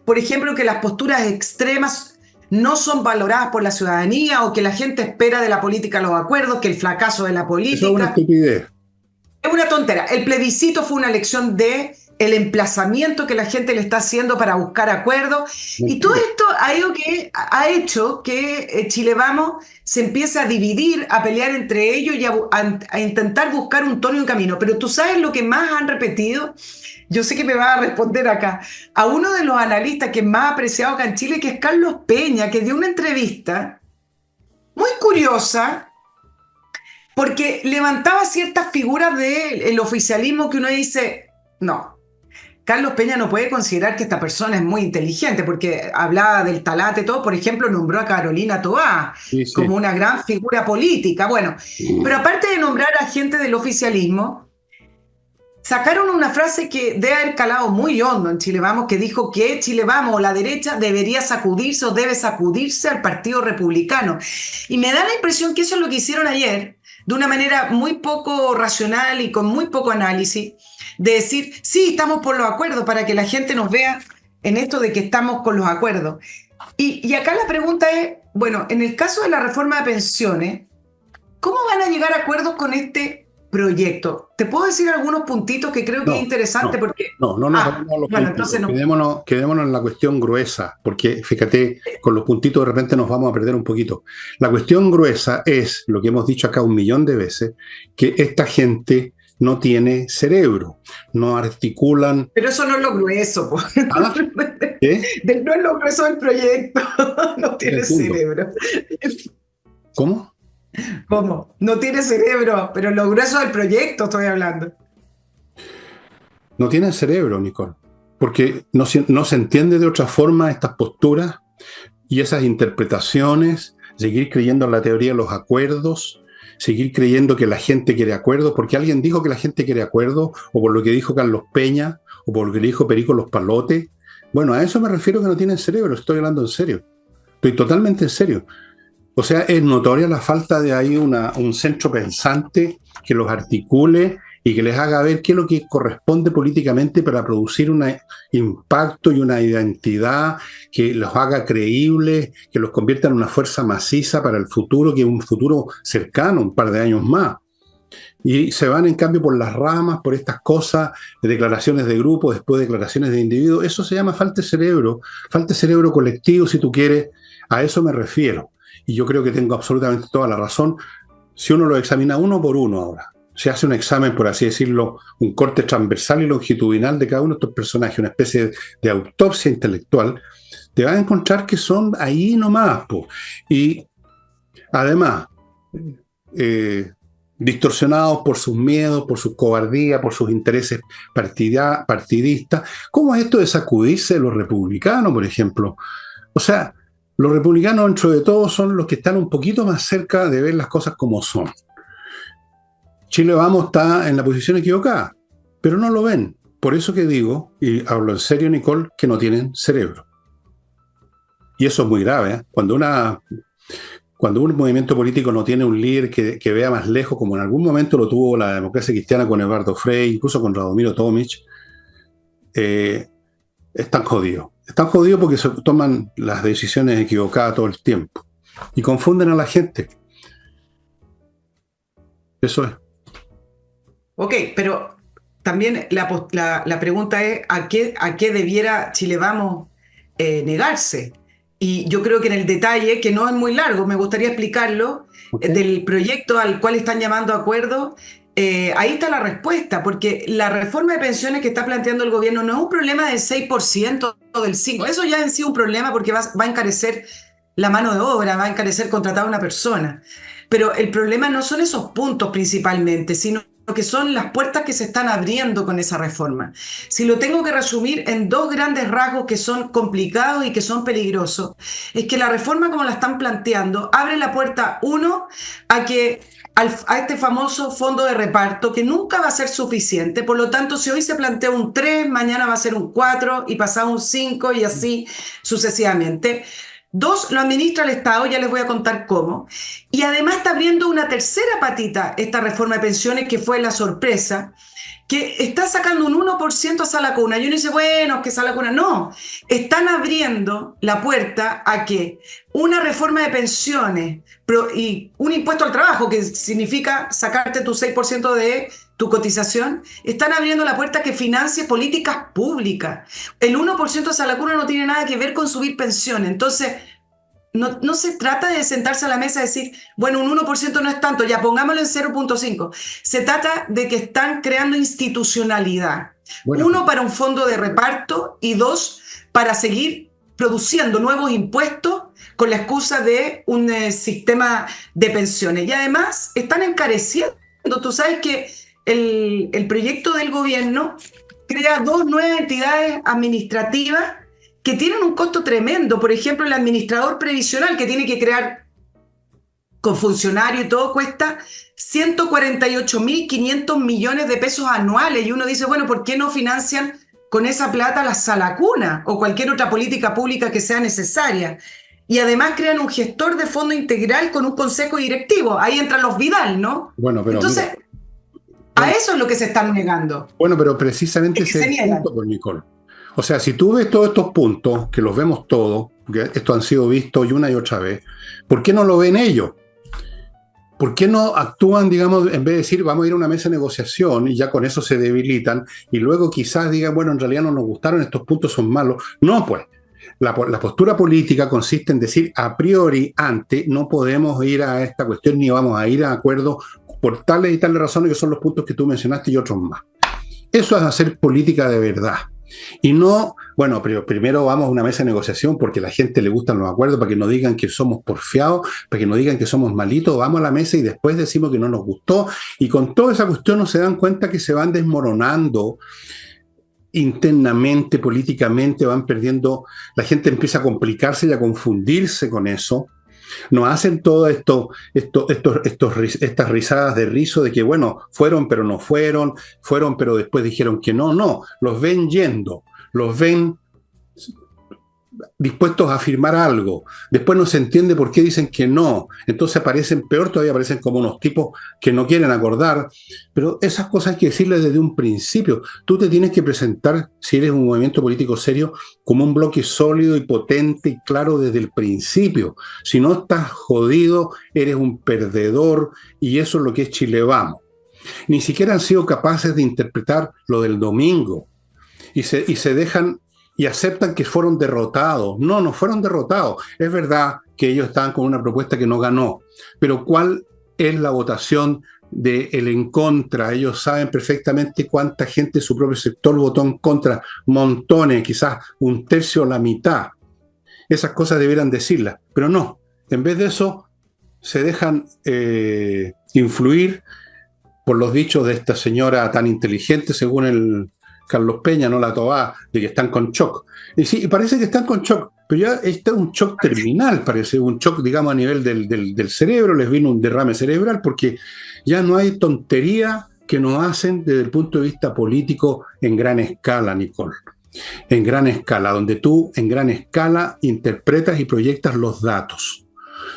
por ejemplo, que las posturas extremas no son valoradas por la ciudadanía, o que la gente espera de la política los acuerdos, que el fracaso de la política... Eso es una estupidez. Es una tontera. El plebiscito fue una elección de el emplazamiento que la gente le está haciendo para buscar acuerdos. Y todo esto ha hecho que Chile Vamos se empiece a dividir, a pelear entre ellos y a intentar buscar un tono y un camino. Pero tú sabes lo que más han repetido. Yo sé que me va a responder acá. A uno de los analistas que más apreciado acá en Chile, que es Carlos Peña, que dio una entrevista muy curiosa, porque levantaba ciertas figuras del oficialismo que uno dice, no, Carlos Peña no puede considerar que esta persona es muy inteligente, porque hablaba del talate, todo, por ejemplo, nombró a Carolina Toá como una gran figura política. Bueno, pero aparte de nombrar a gente del oficialismo, sacaron una frase que debe haber calado muy hondo en Chile Vamos, que dijo que Chile Vamos o la derecha debería sacudirse o debe sacudirse al Partido Republicano. Y me da la impresión que eso es lo que hicieron ayer, de una manera muy poco racional y con muy poco análisis, de decir, sí, estamos por los acuerdos, para que la gente nos vea en esto de que estamos con los acuerdos. Y acá la pregunta es, bueno, en el caso de la reforma de pensiones, ¿cómo van a llegar a acuerdos con este proyecto? Te puedo decir algunos puntitos que creo que es interesante porque... Quedémonos en la cuestión gruesa, porque fíjate, con los puntitos de repente nos vamos a perder un poquito. La cuestión gruesa es, lo que hemos dicho acá 1.000.000 de veces, que esta gente no tiene cerebro, no articulan... Pero eso no es lo grueso, po. ¿Ah? ¿Qué? No es lo grueso del proyecto, no tiene cerebro. ¿Cómo? ¿Cómo? No tiene cerebro, pero lo grueso del proyecto estoy hablando. No tienen cerebro, Nicole, porque no se entiende de otra forma estas posturas y esas interpretaciones, seguir creyendo en la teoría de los acuerdos, seguir creyendo que la gente quiere acuerdos, porque alguien dijo que la gente quiere acuerdos, o por lo que dijo Carlos Peña, o por lo que dijo Perico Los Palotes. Bueno, a eso me refiero, que no tienen cerebro, estoy hablando en serio, estoy totalmente en serio. O sea, es notoria la falta de ahí un centro pensante que los articule y que les haga ver qué es lo que corresponde políticamente para producir un impacto y una identidad que los haga creíbles, que los convierta en una fuerza maciza para el futuro, que es un futuro cercano, un par de años más. Y se van en cambio por las ramas, por estas cosas, de declaraciones de grupo, después declaraciones de individuo. Eso se llama falta de cerebro colectivo, si tú quieres. A eso me refiero. Y yo creo que tengo absolutamente toda la razón. Si uno lo examina uno por uno ahora, se hace un examen, por así decirlo, un corte transversal y longitudinal de cada uno de estos personajes, una especie de autopsia intelectual, te vas a encontrar que son ahí nomás, po. Y además, distorsionados por sus miedos, por su cobardía, por sus intereses partidistas. ¿Cómo es esto de sacudirse de los republicanos, por ejemplo? O sea, los republicanos, dentro de todo, son los que están un poquito más cerca de ver las cosas como son. Chile Vamos está en la posición equivocada, pero no lo ven. Por eso que digo, y hablo en serio, Nicole, que no tienen cerebro. Y eso es muy grave, ¿eh? Cuando un movimiento político no tiene un líder que vea más lejos, como en algún momento lo tuvo la democracia cristiana con Eduardo Frei, incluso con Radomiro Tomic, están jodidos. Están jodidos porque se toman las decisiones equivocadas todo el tiempo y confunden a la gente. Eso es. Ok, pero también la pregunta es ¿a qué debiera Chile Vamos negarse? Y yo creo que en el detalle, que no es muy largo, me gustaría explicarlo, del proyecto al cual están llamando acuerdo, ahí está la respuesta, porque la reforma de pensiones que está planteando el gobierno no es un problema del 6% o del 5%, eso ya en sí es un problema porque va a encarecer la mano de obra, va a encarecer contratar a una persona, pero el problema no son esos puntos principalmente, sino que son las puertas que se están abriendo con esa reforma. Si lo tengo que resumir en dos grandes rasgos que son complicados y que son peligrosos, es que la reforma como la están planteando abre la puerta, uno, a este famoso fondo de reparto que nunca va a ser suficiente. Por lo tanto, si hoy se plantea un 3, mañana va a ser un 4 y pasado un 5 y así sucesivamente. Dos, lo administra el Estado, ya les voy a contar cómo. Y además está abriendo una tercera patita esta reforma de pensiones, que fue la sorpresa, que está sacando un 1% a Sala Cuna. Y uno dice, bueno, es que Sala Cuna. No, están abriendo la puerta a que una reforma de pensiones y un impuesto al trabajo, que significa sacarte tu 6% de tu cotización, están abriendo la puerta a que financie políticas públicas. El 1% de Sala Cuna no tiene nada que ver con subir pensiones. Entonces, no se trata de sentarse a la mesa y decir, bueno, un 1% no es tanto, ya pongámoslo en 0.5. Se trata de que están creando institucionalidad. Bueno, Uno, para un fondo de reparto, y dos, para seguir produciendo nuevos impuestos con la excusa de un sistema de pensiones. Y además están encareciendo. Tú sabes que el proyecto del gobierno crea dos nuevas entidades administrativas que tienen un costo tremendo. Por ejemplo, el administrador previsional, que tiene que crear con funcionario y todo, cuesta 148.500 millones de pesos anuales. Y uno dice, bueno, ¿por qué no financian con esa plata la Sala Cuna o cualquier otra política pública que sea necesaria? Y además crean un gestor de fondo integral con un consejo directivo. Ahí entran los Vidal, ¿no? bueno, pero Entonces, mira, a eso es lo que se están negando. bueno, pero precisamente ese es el punto, por Nicole. O sea, si tú ves todos estos puntos, que los vemos todos, que estos han sido vistos y una y otra vez, ¿por qué no lo ven ellos? ¿Por qué no actúan, digamos, en vez de decir vamos a ir a una mesa de negociación y ya con eso se debilitan y luego quizás digan, bueno, en realidad no nos gustaron, estos puntos son malos? No, pues. La postura política consiste en decir a priori, antes, no podemos ir a esta cuestión ni vamos a ir a acuerdo por tales y tales razones, que son los puntos que tú mencionaste y otros más. Eso es hacer política de verdad. Y no, bueno, pero primero vamos a una mesa de negociación porque a la gente le gustan los acuerdos, para que no digan que somos porfiados, para que no digan que somos malitos, vamos a la mesa y después decimos que no nos gustó. Y con toda esa cuestión no se dan cuenta que se van desmoronando internamente, políticamente, van perdiendo, la gente empieza a complicarse y a confundirse con eso. Nos hacen todo estas risadas de riso de que, bueno, fueron pero no fueron, fueron pero después dijeron que no, no, los ven yendo, los ven dispuestos a afirmar algo, después no se entiende por qué dicen que no, entonces aparecen, peor todavía, aparecen como unos tipos que no quieren acordar, pero esas cosas hay que decirles desde un principio. Tú te tienes que presentar, si eres un movimiento político serio, como un bloque sólido y potente y claro desde el principio. Si no estás jodido, eres un perdedor, y eso es lo que es Chile Vamos. Ni siquiera han sido capaces de interpretar lo del domingo y se dejan y aceptan que fueron derrotados. No, no fueron derrotados. Es verdad que ellos estaban con una propuesta que no ganó, pero ¿cuál es la votación del en contra? Ellos saben perfectamente cuánta gente de su propio sector votó en contra. Montones, quizás un tercio o la mitad. Esas cosas debieran decirlas, pero no. En vez de eso, se dejan influir por los dichos de esta señora tan inteligente, según el Carlos Peña, no la Tobá, de que están con shock. Y sí, parece que están con shock, pero ya está un shock terminal, parece un shock, digamos, a nivel del cerebro, les vino un derrame cerebral, porque ya no hay tontería que nos hacen desde el punto de vista político en gran escala, Nicole. En gran escala, donde tú en gran escala interpretas y proyectas los datos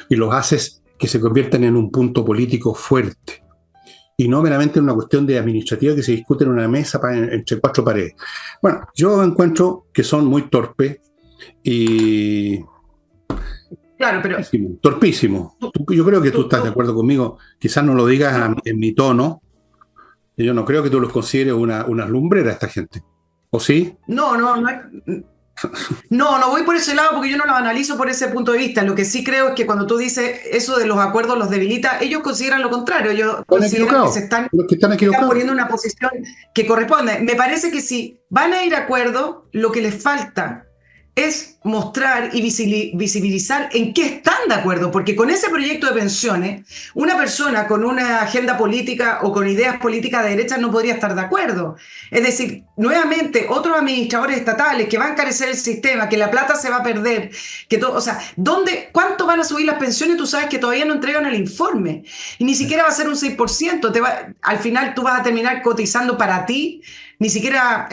y los haces que se conviertan en un punto político fuerte, y no meramente en una cuestión de administrativa que se discute en una mesa entre cuatro paredes. Bueno, yo encuentro que son muy torpes y... Claro, pero... Torpísimo. Yo creo que tú estás de acuerdo conmigo. Quizás no lo digas en mi tono. Yo no creo que tú los consideres una lumbrera esta gente. ¿O sí? No, no voy por ese lado porque yo no lo analizo por ese punto de vista. Lo que sí creo es que cuando tú dices eso de los acuerdos los debilita, ellos consideran lo contrario. Ellos consideran que se están poniendo en una posición que corresponde. Me parece que si van a ir a acuerdo, lo que les falta es mostrar y visibilizar en qué están de acuerdo, porque con ese proyecto de pensiones, una persona con una agenda política o con ideas políticas de derecha no podría estar de acuerdo. Es decir, nuevamente, otros administradores estatales que van a encarecer el sistema, que la plata se va a perder, que todo, o sea, ¿cuánto van a subir las pensiones? Tú sabes que todavía no entregan el informe, y ni siquiera va a ser un 6%, al final tú vas a terminar cotizando para ti. Ni siquiera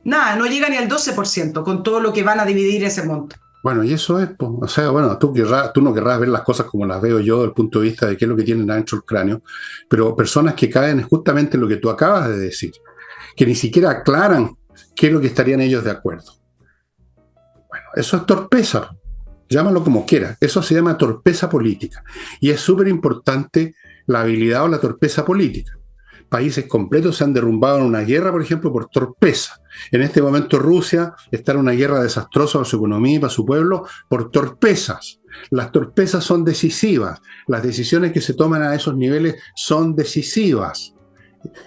nada, no llega ni al 12% con todo lo que van a dividir ese monto. Bueno, y eso es, pues, o sea, bueno, tú no querrás ver las cosas como las veo yo desde el punto de vista de qué es lo que tienen adentro el cráneo, pero personas que caen justamente en lo que tú acabas de decir, que ni siquiera aclaran qué es lo que estarían ellos de acuerdo. Bueno, eso es torpeza, llámalo como quieras, eso se llama torpeza política, y es súper importante la habilidad o la torpeza política. Países completos se han derrumbado en una guerra, por ejemplo, por torpeza. En este momento Rusia está en una guerra desastrosa para su economía y para su pueblo por torpezas. Las torpezas son decisivas. Las decisiones que se toman a esos niveles son decisivas.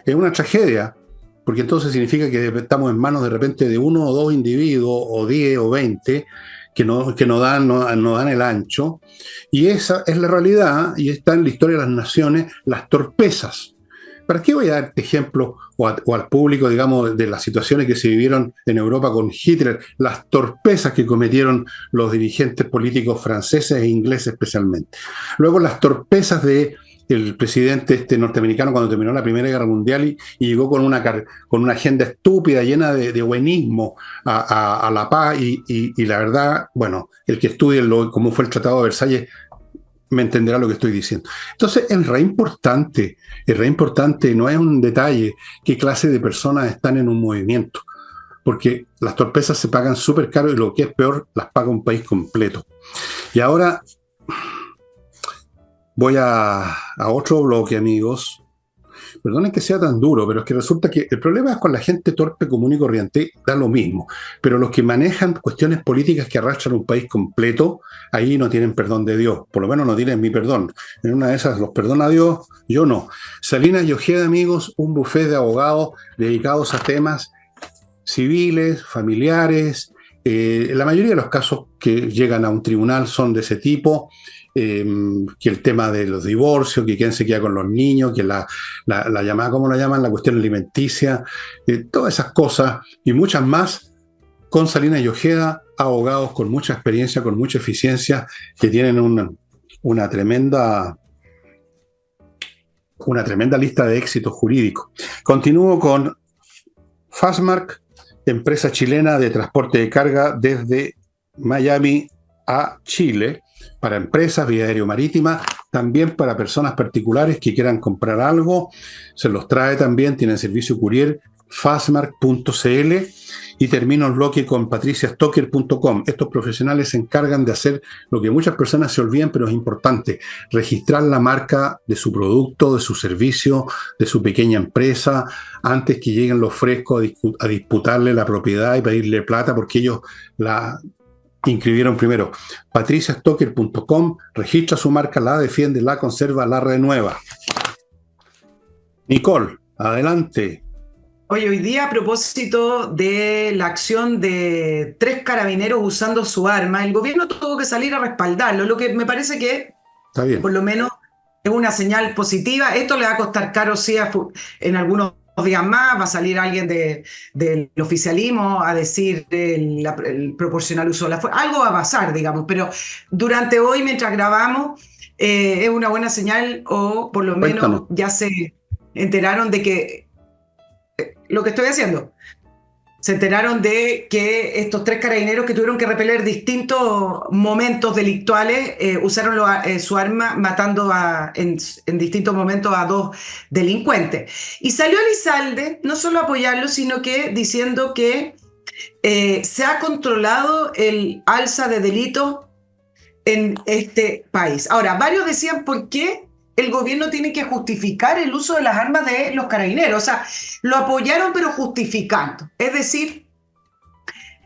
Es una tragedia, porque entonces significa que estamos en manos de repente de uno o dos individuos, o 10 o 20, que no dan el ancho. Y esa es la realidad, y está en la historia de las naciones, las torpezas. ¿Para qué voy a dar ejemplo o al público, digamos, de las situaciones que se vivieron en Europa con Hitler, las torpezas que cometieron los dirigentes políticos franceses e ingleses especialmente? Luego las torpezas del presidente norteamericano cuando terminó la Primera Guerra Mundial y llegó con una agenda estúpida, llena de buenismo a la paz y la verdad, bueno, el que estudie cómo fue el Tratado de Versalles me entenderá lo que estoy diciendo. Entonces, es re importante, no es un detalle qué clase de personas están en un movimiento, porque las torpezas se pagan súper caro y lo que es peor, las paga un país completo. Y ahora voy a otro bloque, amigos. Perdonen que sea tan duro, pero es que resulta que el problema es con la gente torpe, común y corriente, da lo mismo. Pero los que manejan cuestiones políticas que arrastran un país completo, ahí no tienen perdón de Dios. Por lo menos no tienen mi perdón. En una de esas los perdona Dios, yo no. Salinas y Ojeda, amigos, un buffet de abogados dedicados a temas civiles, familiares. La mayoría de los casos que llegan a un tribunal son de ese tipo. Que el tema de los divorcios, que quién se queda con los niños, que la llamada, ¿cómo la llaman? La cuestión alimenticia, todas esas cosas y muchas más, con Salinas y Ojeda, abogados con mucha experiencia, con mucha eficiencia, que tienen una tremenda lista de éxitos jurídicos. Continúo con Fastmark, empresa chilena de transporte de carga desde Miami a Chile, para empresas, vía aéreo marítima, también para personas particulares que quieran comprar algo, se los trae también, tienen servicio courier, fastmark.cl, y termino el bloque con patriciastocker.com. Estos profesionales se encargan de hacer lo que muchas personas se olvidan, pero es importante: registrar la marca de su producto, de su servicio, de su pequeña empresa, antes que lleguen los frescos a disputarle la propiedad y pedirle plata, porque ellos la inscribieron primero. patriciastocker.com, registra su marca, la defiende, la conserva, la renueva. Nicole, adelante. Oye, hoy día, a propósito de la acción de 3 carabineros usando su arma, el gobierno tuvo que salir a respaldarlo, lo que me parece que, Está bien, por lo menos, es una señal positiva. Esto le va a costar caro, sí, en algunos días más va a salir alguien del oficialismo a decir el proporcional uso de la fuerza. Algo va a pasar, digamos, pero durante hoy, mientras grabamos, es una buena señal, o por lo menos cuéntanos. ya se enteraron de que lo que estoy haciendo. Se enteraron de que estos 3 carabineros que tuvieron que repeler distintos momentos delictuales usaron su arma matando en distintos momentos a 2 delincuentes. Y salió Elizalde no solo a apoyarlo, sino que diciendo que se ha controlado el alza de delitos en este país. Ahora, varios decían, ¿por qué el gobierno tiene que justificar el uso de las armas de los carabineros? O sea, lo apoyaron pero justificando. Es decir,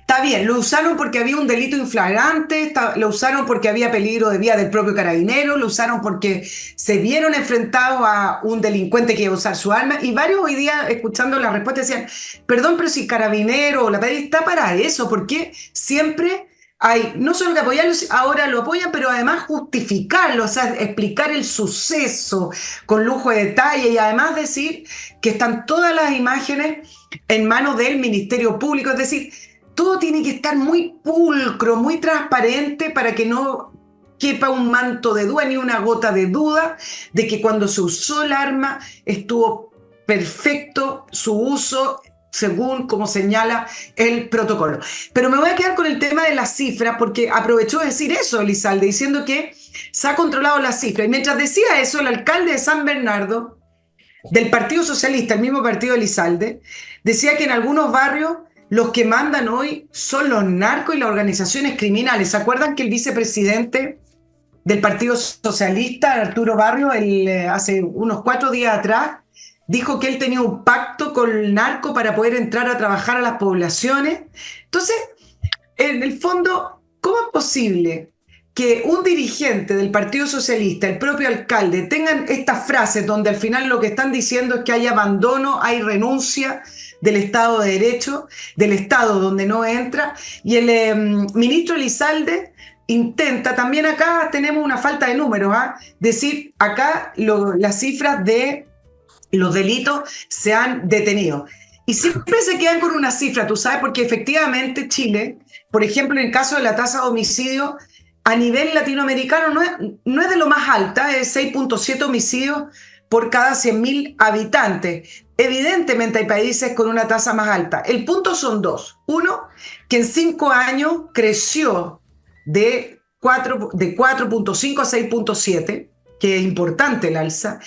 Está bien, lo usaron porque había un delito inflagrante, lo usaron porque había peligro de vida del propio carabinero, lo usaron porque se vieron enfrentados a un delincuente que iba a usar su arma, y varios hoy día, escuchando la respuesta, decían, perdón, pero si carabinero o la PDI está para eso, porque siempre hay, no solo que apoyarlo, ahora lo apoyan, pero además justificarlo, o sea, explicar el suceso con lujo de detalle y además decir que están todas las imágenes en manos del Ministerio Público, es decir, todo tiene que estar muy pulcro, muy transparente para que no quepa un manto de duda ni una gota de duda de que cuando se usó el arma estuvo perfecto su uso según como señala el protocolo. Pero me voy a quedar con el tema de las cifras porque aprovechó de decir eso Elizalde, diciendo que se ha controlado la cifra. Y mientras decía eso, el alcalde de San Bernardo, del Partido Socialista, el mismo partido de Elizalde, decía que en algunos barrios los que mandan hoy son los narcos y las organizaciones criminales. ¿Se acuerdan que el vicepresidente del Partido Socialista, Arturo Barrio, hace unos 4 días atrás, dijo que él tenía un pacto con el narco para poder entrar a trabajar a las poblaciones? Entonces, en el fondo, ¿cómo es posible que un dirigente del Partido Socialista, el propio alcalde, tengan estas frases donde al final lo que están diciendo es que hay abandono, hay renuncia del Estado de Derecho, del Estado donde no entra, y el ministro Elizalde intenta, también acá tenemos una falta de números, decir acá las cifras de los delitos se han detenido. Y siempre se quedan con una cifra, tú sabes, porque efectivamente Chile, por ejemplo, en el caso de la tasa de homicidio, a nivel latinoamericano no es de lo más alta, es 6.7 homicidios por cada 100.000 habitantes. Evidentemente hay países con una tasa más alta. El punto son dos. Uno, que en 5 años creció de 4.5 a 6.7, que es importante el alza.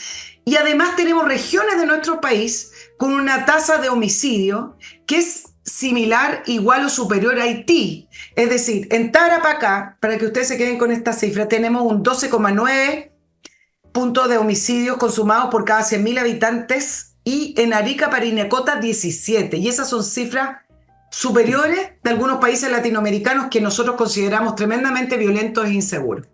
Y además tenemos regiones de nuestro país con una tasa de homicidio que es similar, igual o superior a Haití. Es decir, en Tarapacá, para que ustedes se queden con esta cifra, tenemos un 12,9 puntos de homicidios consumados por cada 100.000 habitantes y en Arica, Parinacota, 17. Y esas son cifras superiores de algunos países latinoamericanos que nosotros consideramos tremendamente violentos e inseguros.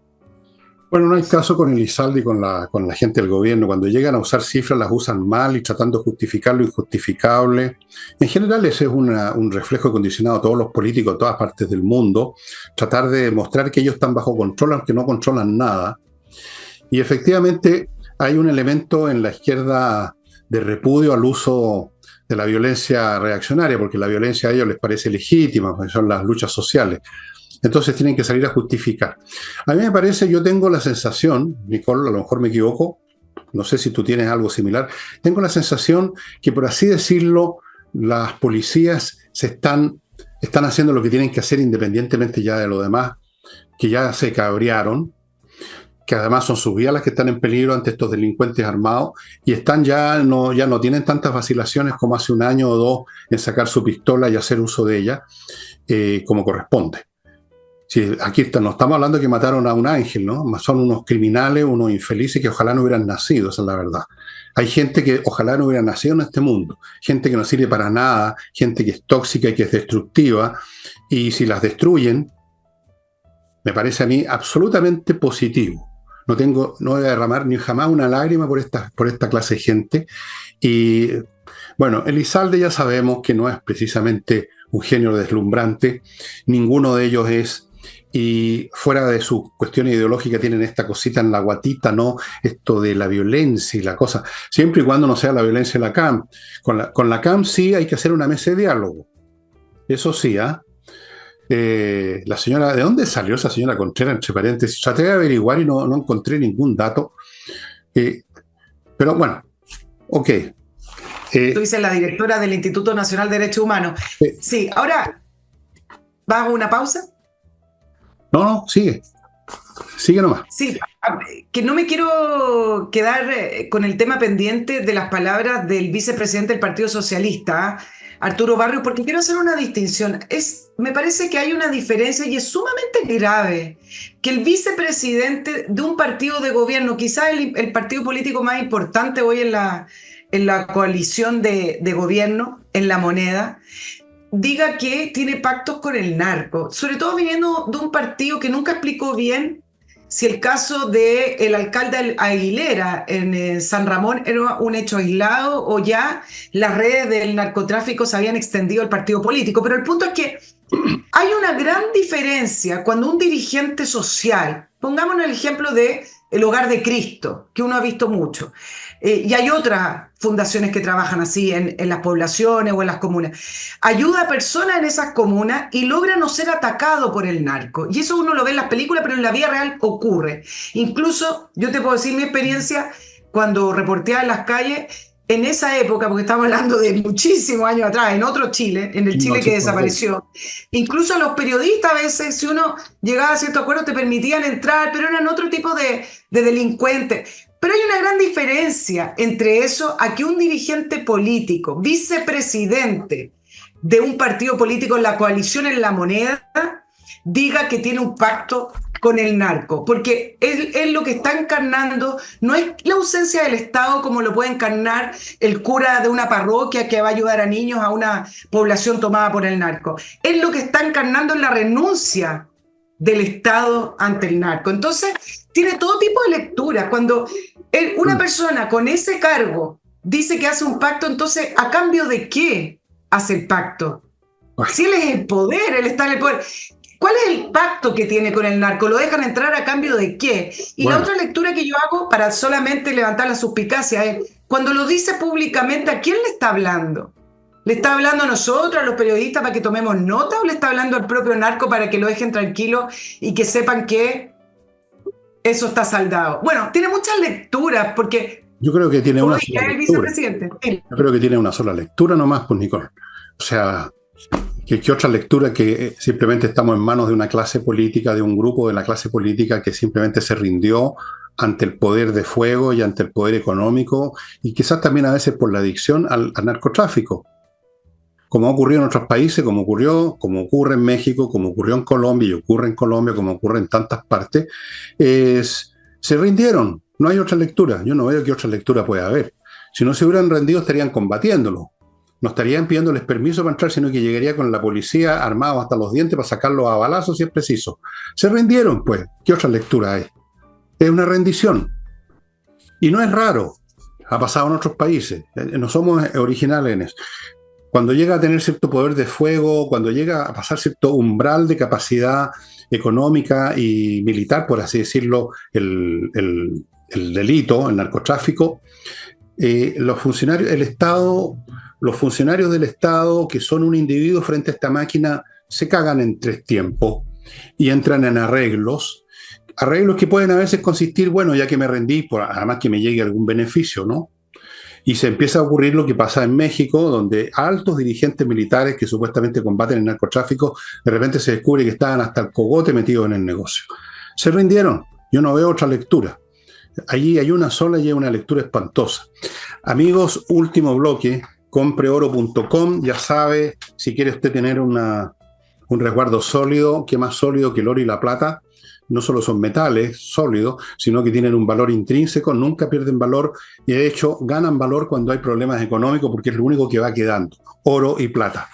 Bueno, no hay caso con Elizalde y con la gente del gobierno. Cuando llegan a usar cifras las usan mal y tratando de justificar lo injustificable. En general ese es un reflejo condicionado a todos los políticos de todas partes del mundo. Tratar de demostrar que ellos están bajo control aunque no controlan nada. Y efectivamente hay un elemento en la izquierda de repudio al uso de la violencia reaccionaria, porque la violencia a ellos les parece legítima, porque son las luchas sociales. Entonces tienen que salir a justificar. A mí me parece, yo tengo la sensación, Nicole, a lo mejor me equivoco, no sé si tú tienes algo similar, tengo la sensación que, por así decirlo, las policías están haciendo lo que tienen que hacer independientemente ya de lo demás, que ya se cabrearon, que además son sus vidas las que están en peligro ante estos delincuentes armados y ya no tienen tantas vacilaciones como hace un año o dos en sacar su pistola y hacer uso de ella como corresponde. Sí, aquí no estamos hablando de que mataron a un ángel, ¿no? Son unos criminales, unos infelices que ojalá no hubieran nacido, esa es la verdad. Hay gente que ojalá no hubiera nacido en este mundo, gente que no sirve para nada, gente que es tóxica y que es destructiva, y si las destruyen, me parece a mí absolutamente positivo. No voy a derramar ni jamás una lágrima por esta clase de gente. Y bueno, Elizalde ya sabemos que no es precisamente un genio deslumbrante, ninguno de ellos es. Y fuera de su cuestión ideológica tienen esta cosita en la guatita, ¿no? Esto de la violencia y la cosa, siempre y cuando no sea la violencia de la CAM. Con la CAM sí hay que hacer una mesa de diálogo. Eso sí, la señora, ¿de dónde salió esa señora Contreras? Entre paréntesis, traté de averiguar y no encontré ningún dato. Pero bueno, ok. Tú dices la directora del Instituto Nacional de Derechos Humanos. Sí, ahora, ¿vas a una pausa? No, sigue nomás. Sí, que no me quiero quedar con el tema pendiente de las palabras del vicepresidente del Partido Socialista, Arturo Barrios, porque quiero hacer una distinción. Me parece que hay una diferencia y es sumamente grave que el vicepresidente de un partido de gobierno, quizás el partido político más importante hoy en la coalición de gobierno, en La Moneda, diga que tiene pactos con el narco, sobre todo viniendo de un partido que nunca explicó bien si el caso del alcalde Aguilera en San Ramón era un hecho aislado o ya las redes del narcotráfico se habían extendido al partido político. Pero el punto es que hay una gran diferencia cuando un dirigente social, pongámonos el ejemplo de el Hogar de Cristo, que uno ha visto mucho, y hay otras fundaciones que trabajan así en las poblaciones o en las comunas, ayuda a personas en esas comunas y logra no ser atacado por el narco. Y eso uno lo ve en las películas, pero en la vida real ocurre. Incluso, yo te puedo decir mi experiencia cuando reporteaba en las calles, en esa época, porque estamos hablando de muchísimos años atrás, en otro Chile, en el Chile No, sí, que por supuesto. desapareció, incluso los periodistas a veces, si uno llegaba a cierto acuerdo, te permitían entrar, pero eran otro tipo de delincuentes. Pero hay una gran diferencia entre eso a que un dirigente político, vicepresidente de un partido político en la coalición en La Moneda, diga que tiene un pacto con el narco, porque él lo que está encarnando no es la ausencia del Estado como lo puede encarnar el cura de una parroquia que va a ayudar a niños a una población tomada por el narco. Él lo que está encarnando es la renuncia del Estado ante el narco. Entonces, tiene todo tipo de lecturas. Cuando una persona con ese cargo dice que hace un pacto, entonces, ¿a cambio de qué hace el pacto? Si él es el poder, él está en el poder. ¿Cuál es el pacto que tiene con el narco? ¿Lo dejan entrar a cambio de qué? Y la Bueno, otra lectura que yo hago para solamente levantar la suspicacia es, cuando lo dice públicamente, ¿a quién le está hablando? ¿Le está hablando a nosotros, a los periodistas, para que tomemos nota, o le está hablando al propio narco para que lo dejen tranquilo y que sepan que eso está saldado? Bueno, tiene muchas lecturas, porque, yo creo que tiene como una dije, sola es el lectura. vicepresidente. Sí. Yo creo que tiene una sola lectura nomás, pues, Nicole. O sea, ¿qué otra lectura que simplemente estamos en manos de una clase política, de un grupo de la clase política que simplemente se rindió ante el poder de fuego y ante el poder económico y quizás también a veces por la adicción al narcotráfico? Como ha ocurrido en otros países, como ocurre en México, como ocurrió en Colombia y ocurre en Colombia, como ocurre en tantas partes, se rindieron. No hay otra lectura. Yo no veo qué otra lectura puede haber. Si no se hubieran rendido, estarían combatiéndolo. No estarían pidiéndoles permiso para entrar, sino que llegaría con la policía armado hasta los dientes para sacarlos a balazos si es preciso. Se rindieron, pues. ¿Qué otra lectura hay? Es una rendición. Y no es raro. Ha pasado en otros países. No somos originales en eso. Cuando llega a tener cierto poder de fuego, cuando llega a pasar cierto umbral de capacidad económica y militar, por así decirlo, el delito, el narcotráfico, los funcionarios, el Estado, los funcionarios del Estado, que son un individuo frente a esta máquina, se cagan en tres tiempos y entran en arreglos que pueden a veces consistir, bueno, ya que me rendí, además que me llegue algún beneficio, ¿no? Y se empieza a ocurrir lo que pasa en México, donde altos dirigentes militares que supuestamente combaten el narcotráfico, de repente se descubre que estaban hasta el cogote metidos en el negocio. Se rindieron. Yo no veo otra lectura. Allí hay una sola y es una lectura espantosa. Amigos, último bloque, compreoro.com. Ya sabe, si quiere usted tener un resguardo sólido, que más sólido que el oro y la plata. No solo son metales sólidos, sino que tienen un valor intrínseco, nunca pierden valor y de hecho ganan valor cuando hay problemas económicos porque es lo único que va quedando, oro y plata.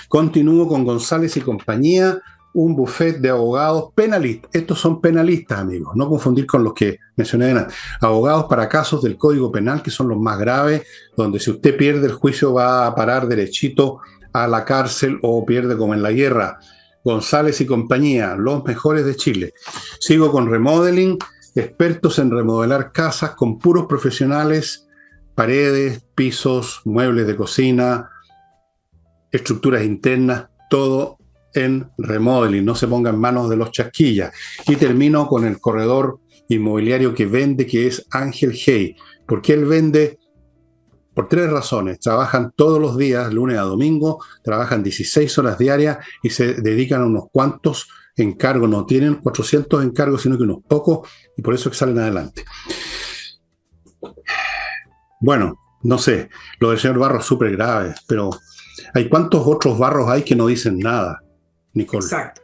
Continúo con González y compañía, un buffet de abogados penalistas. Estos son penalistas, amigos, no confundir con los que mencioné antes. Abogados para casos del Código Penal, que son los más graves, donde si usted pierde el juicio va a parar derechito a la cárcel o pierde como en la guerra. González y compañía, los mejores de Chile. Sigo con Remodeling, expertos en remodelar casas con puros profesionales, paredes, pisos, muebles de cocina, estructuras internas, todo en Remodeling. No se ponga en manos de los chasquillas. Y termino con el corredor inmobiliario que vende, que es Ángel Hey. ¿Por qué él vende? Por tres razones. Trabajan todos los días, lunes a domingo, trabajan 16 horas diarias y se dedican a unos cuantos encargos. No tienen 400 encargos, sino que unos pocos, y por eso es que salen adelante. Bueno, no sé, lo del señor Barros es súper grave, pero ¿hay cuántos otros Barros hay que no dicen nada, Nicole? Exacto.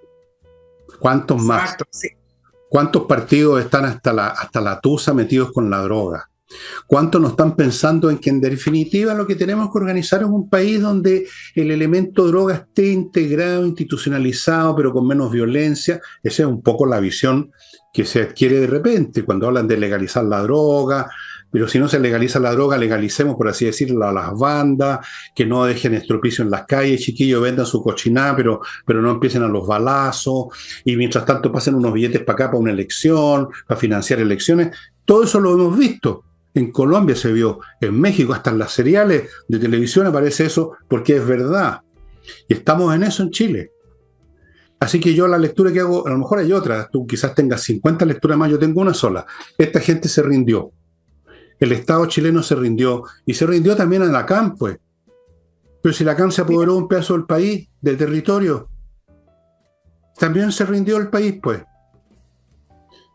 ¿Cuántos más? Exacto, sí. ¿Cuántos partidos están hasta la tusa metidos con la droga? ¿Cuánto no están pensando en que en definitiva lo que tenemos que organizar es un país donde el elemento droga esté integrado, institucionalizado, pero con menos violencia? Esa es un poco la visión que se adquiere de repente cuando hablan de legalizar la droga. Pero si no se legaliza la droga, legalicemos, por así decirlo, a las bandas, que no dejen estropicio en las calles, chiquillos, vendan su cochinada, pero no empiecen a los balazos, y mientras tanto pasen unos billetes para acá para una elección, para financiar elecciones. Todo eso lo hemos visto. En Colombia se vio, en México, hasta en las seriales de televisión aparece eso, porque es verdad. Y estamos en eso en Chile. Así que yo la lectura que hago, a lo mejor hay otra, tú quizás tengas 50 lecturas más, yo tengo una sola. Esta gente se rindió. El Estado chileno se rindió, y se rindió también a la CAM, pues. Pero si la CAM se apoderó de un pedazo del país, del territorio, también se rindió el país, pues.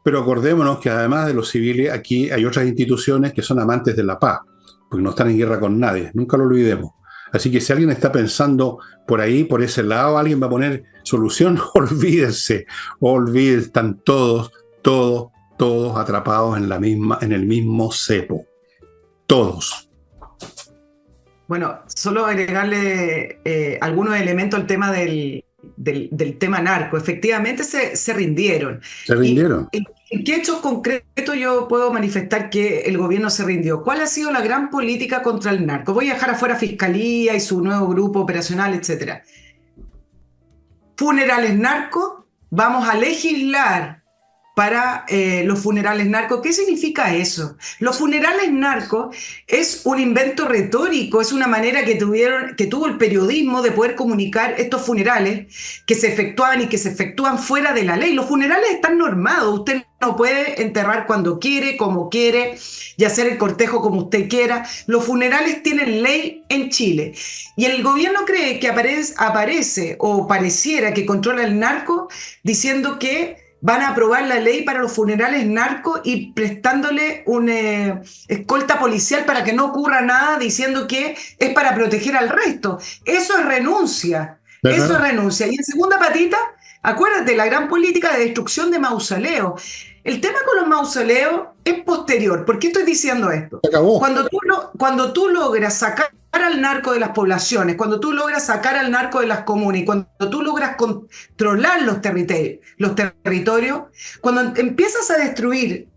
Pero acordémonos que además de los civiles, aquí hay otras instituciones que son amantes de la paz, porque no están en guerra con nadie, nunca lo olvidemos. Así que si alguien está pensando por ahí, por ese lado, alguien va a poner solución, olvídense, están todos atrapados en el mismo cepo. Todos. Bueno, solo agregarle algunos elementos al tema del tema narco. Efectivamente se rindieron. Se rindieron. ¿En qué hechos concretos yo puedo manifestar que el gobierno se rindió? ¿Cuál ha sido la gran política contra el narco? Voy a dejar afuera Fiscalía y su nuevo grupo operacional, etcétera. Funerales narcos, vamos a legislar para los funerales narcos. ¿Qué significa eso? Los funerales narcos es un invento retórico, es una manera que tuvo el periodismo de poder comunicar estos funerales que se efectuaban y que se efectúan fuera de la ley. Los funerales están normados, usted no puede enterrar cuando quiere, como quiere, y hacer el cortejo como usted quiera. Los funerales tienen ley en Chile. Y el gobierno cree que aparece o pareciera que controla el narco diciendo que van a aprobar la ley para los funerales narcos y prestándole una escolta policial para que no ocurra nada, diciendo que es para proteger al resto. Eso es renuncia. ¿Verdad? Eso es renuncia. Y en segunda patita, acuérdate, la gran política de destrucción de mausoleos. El tema con los mausoleos es posterior. ¿Por qué estoy diciendo esto? Se acabó. Cuando tú logras sacar al narco de las poblaciones, cuando tú logras sacar al narco de las comunas y cuando tú logras controlar los territorios, cuando empiezas a destruir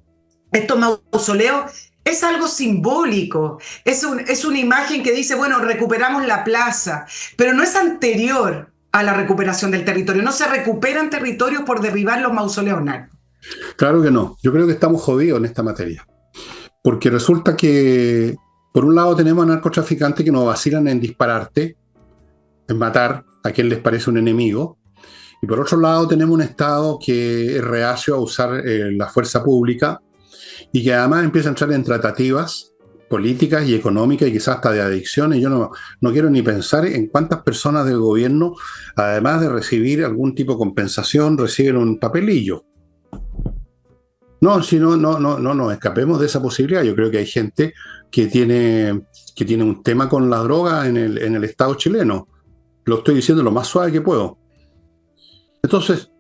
estos mausoleos, es algo simbólico, es una imagen que dice, bueno, recuperamos la plaza, pero no es anterior a la recuperación del territorio, no se recuperan territorios por derribar los mausoleos narcos. Claro que no, yo creo que estamos jodidos en esta materia, porque resulta que por un lado tenemos a narcotraficantes que nos vacilan en dispararte, en matar a quien les parece un enemigo, y por otro lado tenemos un Estado que es reacio a usar la fuerza pública y que además empieza a entrar en tratativas políticas y económicas y quizás hasta de adicciones. Yo no quiero ni pensar en cuántas personas del gobierno, además de recibir algún tipo de compensación, reciben un papelillo. No, si no nos escapemos de esa posibilidad. Yo creo que hay gente que tiene un tema con la droga en el Estado chileno. Lo estoy diciendo lo más suave que puedo. Entonces,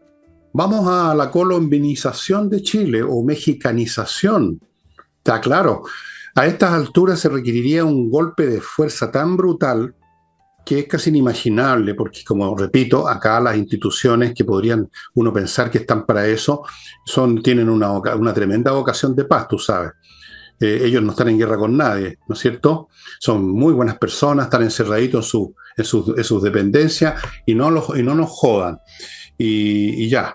vamos a la colombinización de Chile o mexicanización. Está claro, a estas alturas se requeriría un golpe de fuerza tan brutal que es casi inimaginable, porque, como repito, acá las instituciones que podrían uno pensar que están para eso tienen una tremenda vocación de paz, tú sabes. Ellos no están en guerra con nadie, ¿no es cierto? Son muy buenas personas, están encerraditos en sus dependencias y no nos jodan. Y ya.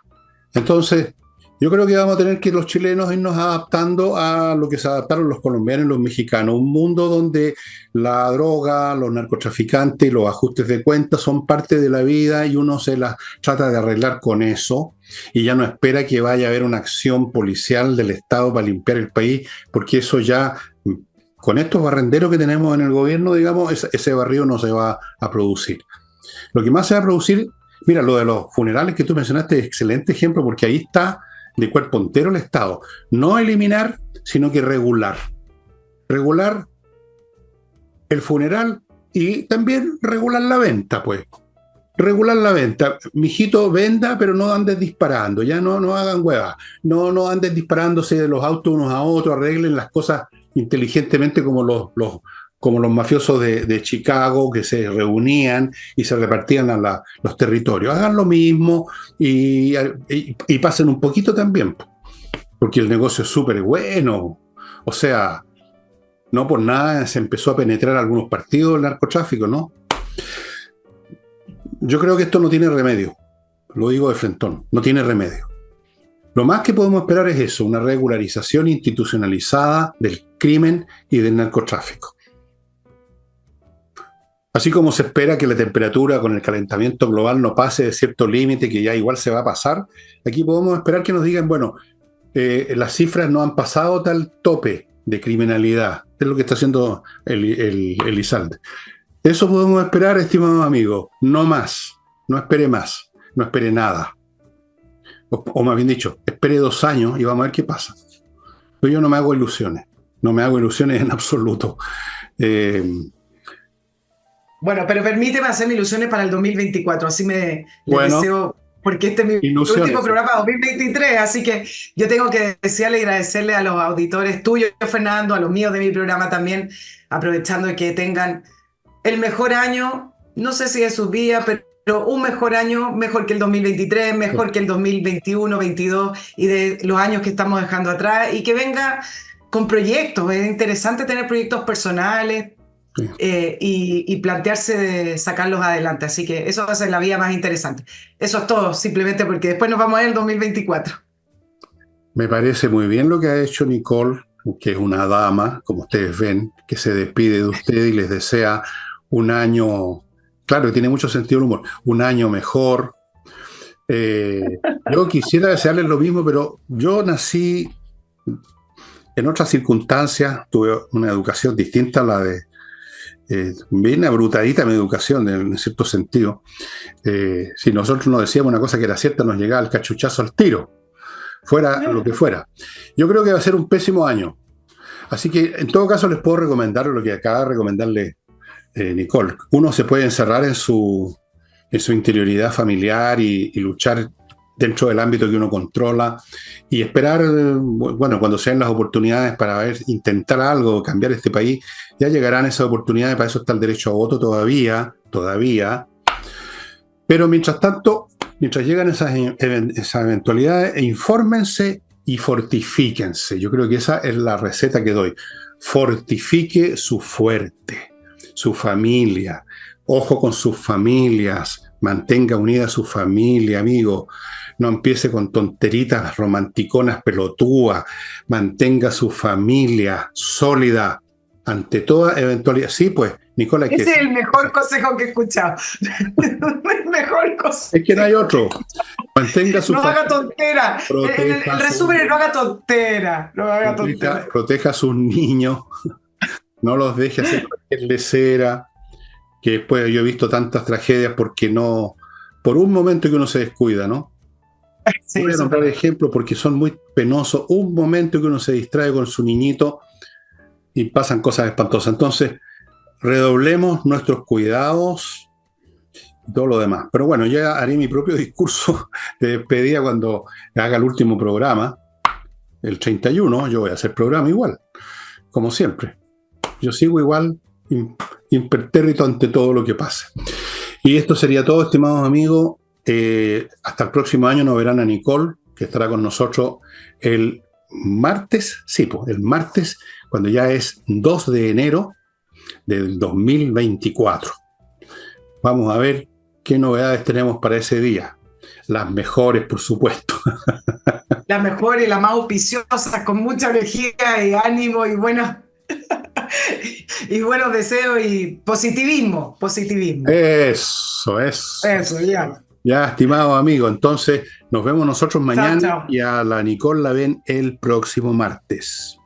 Entonces, yo creo que vamos a tener que los chilenos irnos adaptando a lo que se adaptaron los colombianos y los mexicanos. Un mundo donde la droga, los narcotraficantes y los ajustes de cuentas son parte de la vida y uno se las trata de arreglar con eso y ya no espera que vaya a haber una acción policial del Estado para limpiar el país, porque eso ya, con estos barrenderos que tenemos en el gobierno, digamos, ese barrio no se va a producir. Lo que más se va a producir, mira, lo de los funerales que tú mencionaste es excelente ejemplo, porque ahí está de cuerpo entero el Estado. No eliminar, sino que regular. Regular el funeral y también regular la venta, pues. Regular la venta. Mijito, venda, pero no andes disparando. Ya no hagan huevas. No andes disparándose de los autos unos a otros, arreglen las cosas inteligentemente como los mafiosos de Chicago, que se reunían y se repartían los territorios. Hagan lo mismo y pasen un poquito también, porque el negocio es súper bueno. O sea, no por nada se empezó a penetrar algunos partidos del narcotráfico, ¿no? Yo creo que esto no tiene remedio. Lo digo de frentón, no tiene remedio. Lo más que podemos esperar es eso, una regularización institucionalizada del crimen y del narcotráfico. Así como se espera que la temperatura con el calentamiento global no pase de cierto límite, que ya igual se va a pasar, aquí podemos esperar que nos digan, bueno, las cifras no han pasado tal tope de criminalidad. Es lo que está haciendo el ISALD. Eso podemos esperar, estimados amigos, no más, no espere más, no espere nada. O más bien dicho, espere 2 años y vamos a ver qué pasa. Pero yo no me hago ilusiones, no me hago ilusiones en absoluto. Bueno, pero permíteme hacerme ilusiones para el 2024, así le bueno, deseo, porque este es mi último programa 2023, así que yo tengo que desearle y agradecerle a los auditores tuyos, Fernando, a los míos de mi programa también, aprovechando de que tengan el mejor año, no sé si de sus vidas, pero un mejor año, mejor que el 2023, mejor que el 2021, 22 y de los años que estamos dejando atrás, y que venga con proyectos. Es interesante tener proyectos personales, sí. Y plantearse de sacarlos adelante, así que eso va a ser la vida más interesante. Eso es todo, simplemente porque después nos vamos a ver el 2024. Me parece muy bien lo que ha hecho Nicole, que es una dama, como ustedes ven, que se despide de usted y les desea un año, claro que tiene mucho sentido el humor, un año mejor. Yo quisiera desearles lo mismo, pero yo nací en otras circunstancias, tuve una educación distinta a la de... bien abrutadita mi educación, en cierto sentido. Si nosotros nos decíamos una cosa que era cierta, nos llegaba el cachuchazo al tiro, fuera lo que fuera. Yo creo que va a ser un pésimo año. Así que, en todo caso, les puedo recomendar lo que acaba de recomendarle Nicole. Uno se puede encerrar en su interioridad familiar y luchar dentro del ámbito que uno controla y esperar, bueno, cuando sean las oportunidades para intentar algo, cambiar este país, ya llegarán esas oportunidades, para eso está el derecho a voto todavía. Pero mientras tanto, mientras llegan esas eventualidades, infórmense y fortifíquense. Yo creo que esa es la receta que doy. Fortifique su fuerte, su familia. Ojo con sus familias. Mantenga unida a su familia, amigo. No empiece con tonteritas romanticonas pelotúas. Mantenga su familia sólida ante toda eventualidad. Sí, pues, Nicola. Ese es el mejor consejo que he escuchado. El mejor consejo. Es que no hay otro. Mantenga su familia. No haga tontera. El resumen es no haga tontera. No haga tontera. Proteja a sus niños. No los deje hacer cualquier lesera. Que después yo he visto tantas tragedias porque no, por un momento que uno se descuida, ¿no? Sí, voy a nombrar ejemplos porque son muy penosos. Un momento que uno se distrae con su niñito y pasan cosas espantosas. Entonces, redoblemos nuestros cuidados y todo lo demás. Pero bueno, ya haré mi propio discurso de despedida cuando haga el último programa, el 31. Yo voy a hacer programa igual, como siempre. Yo sigo igual, impertérrito ante todo lo que pase. Y esto sería todo, estimados amigos. Hasta el próximo año nos verán a Nicole, que estará con nosotros el martes, el martes, cuando ya es 2 de enero del 2024. Vamos a ver qué novedades tenemos para ese día. Las mejores, por supuesto. Las mejores, las más auspiciosas, con mucha energía y ánimo y buenos deseos y positivismo. Eso. Ya. Ya, estimado amigo, entonces nos vemos nosotros mañana. Chao. Y a la Nicole la ven el próximo martes.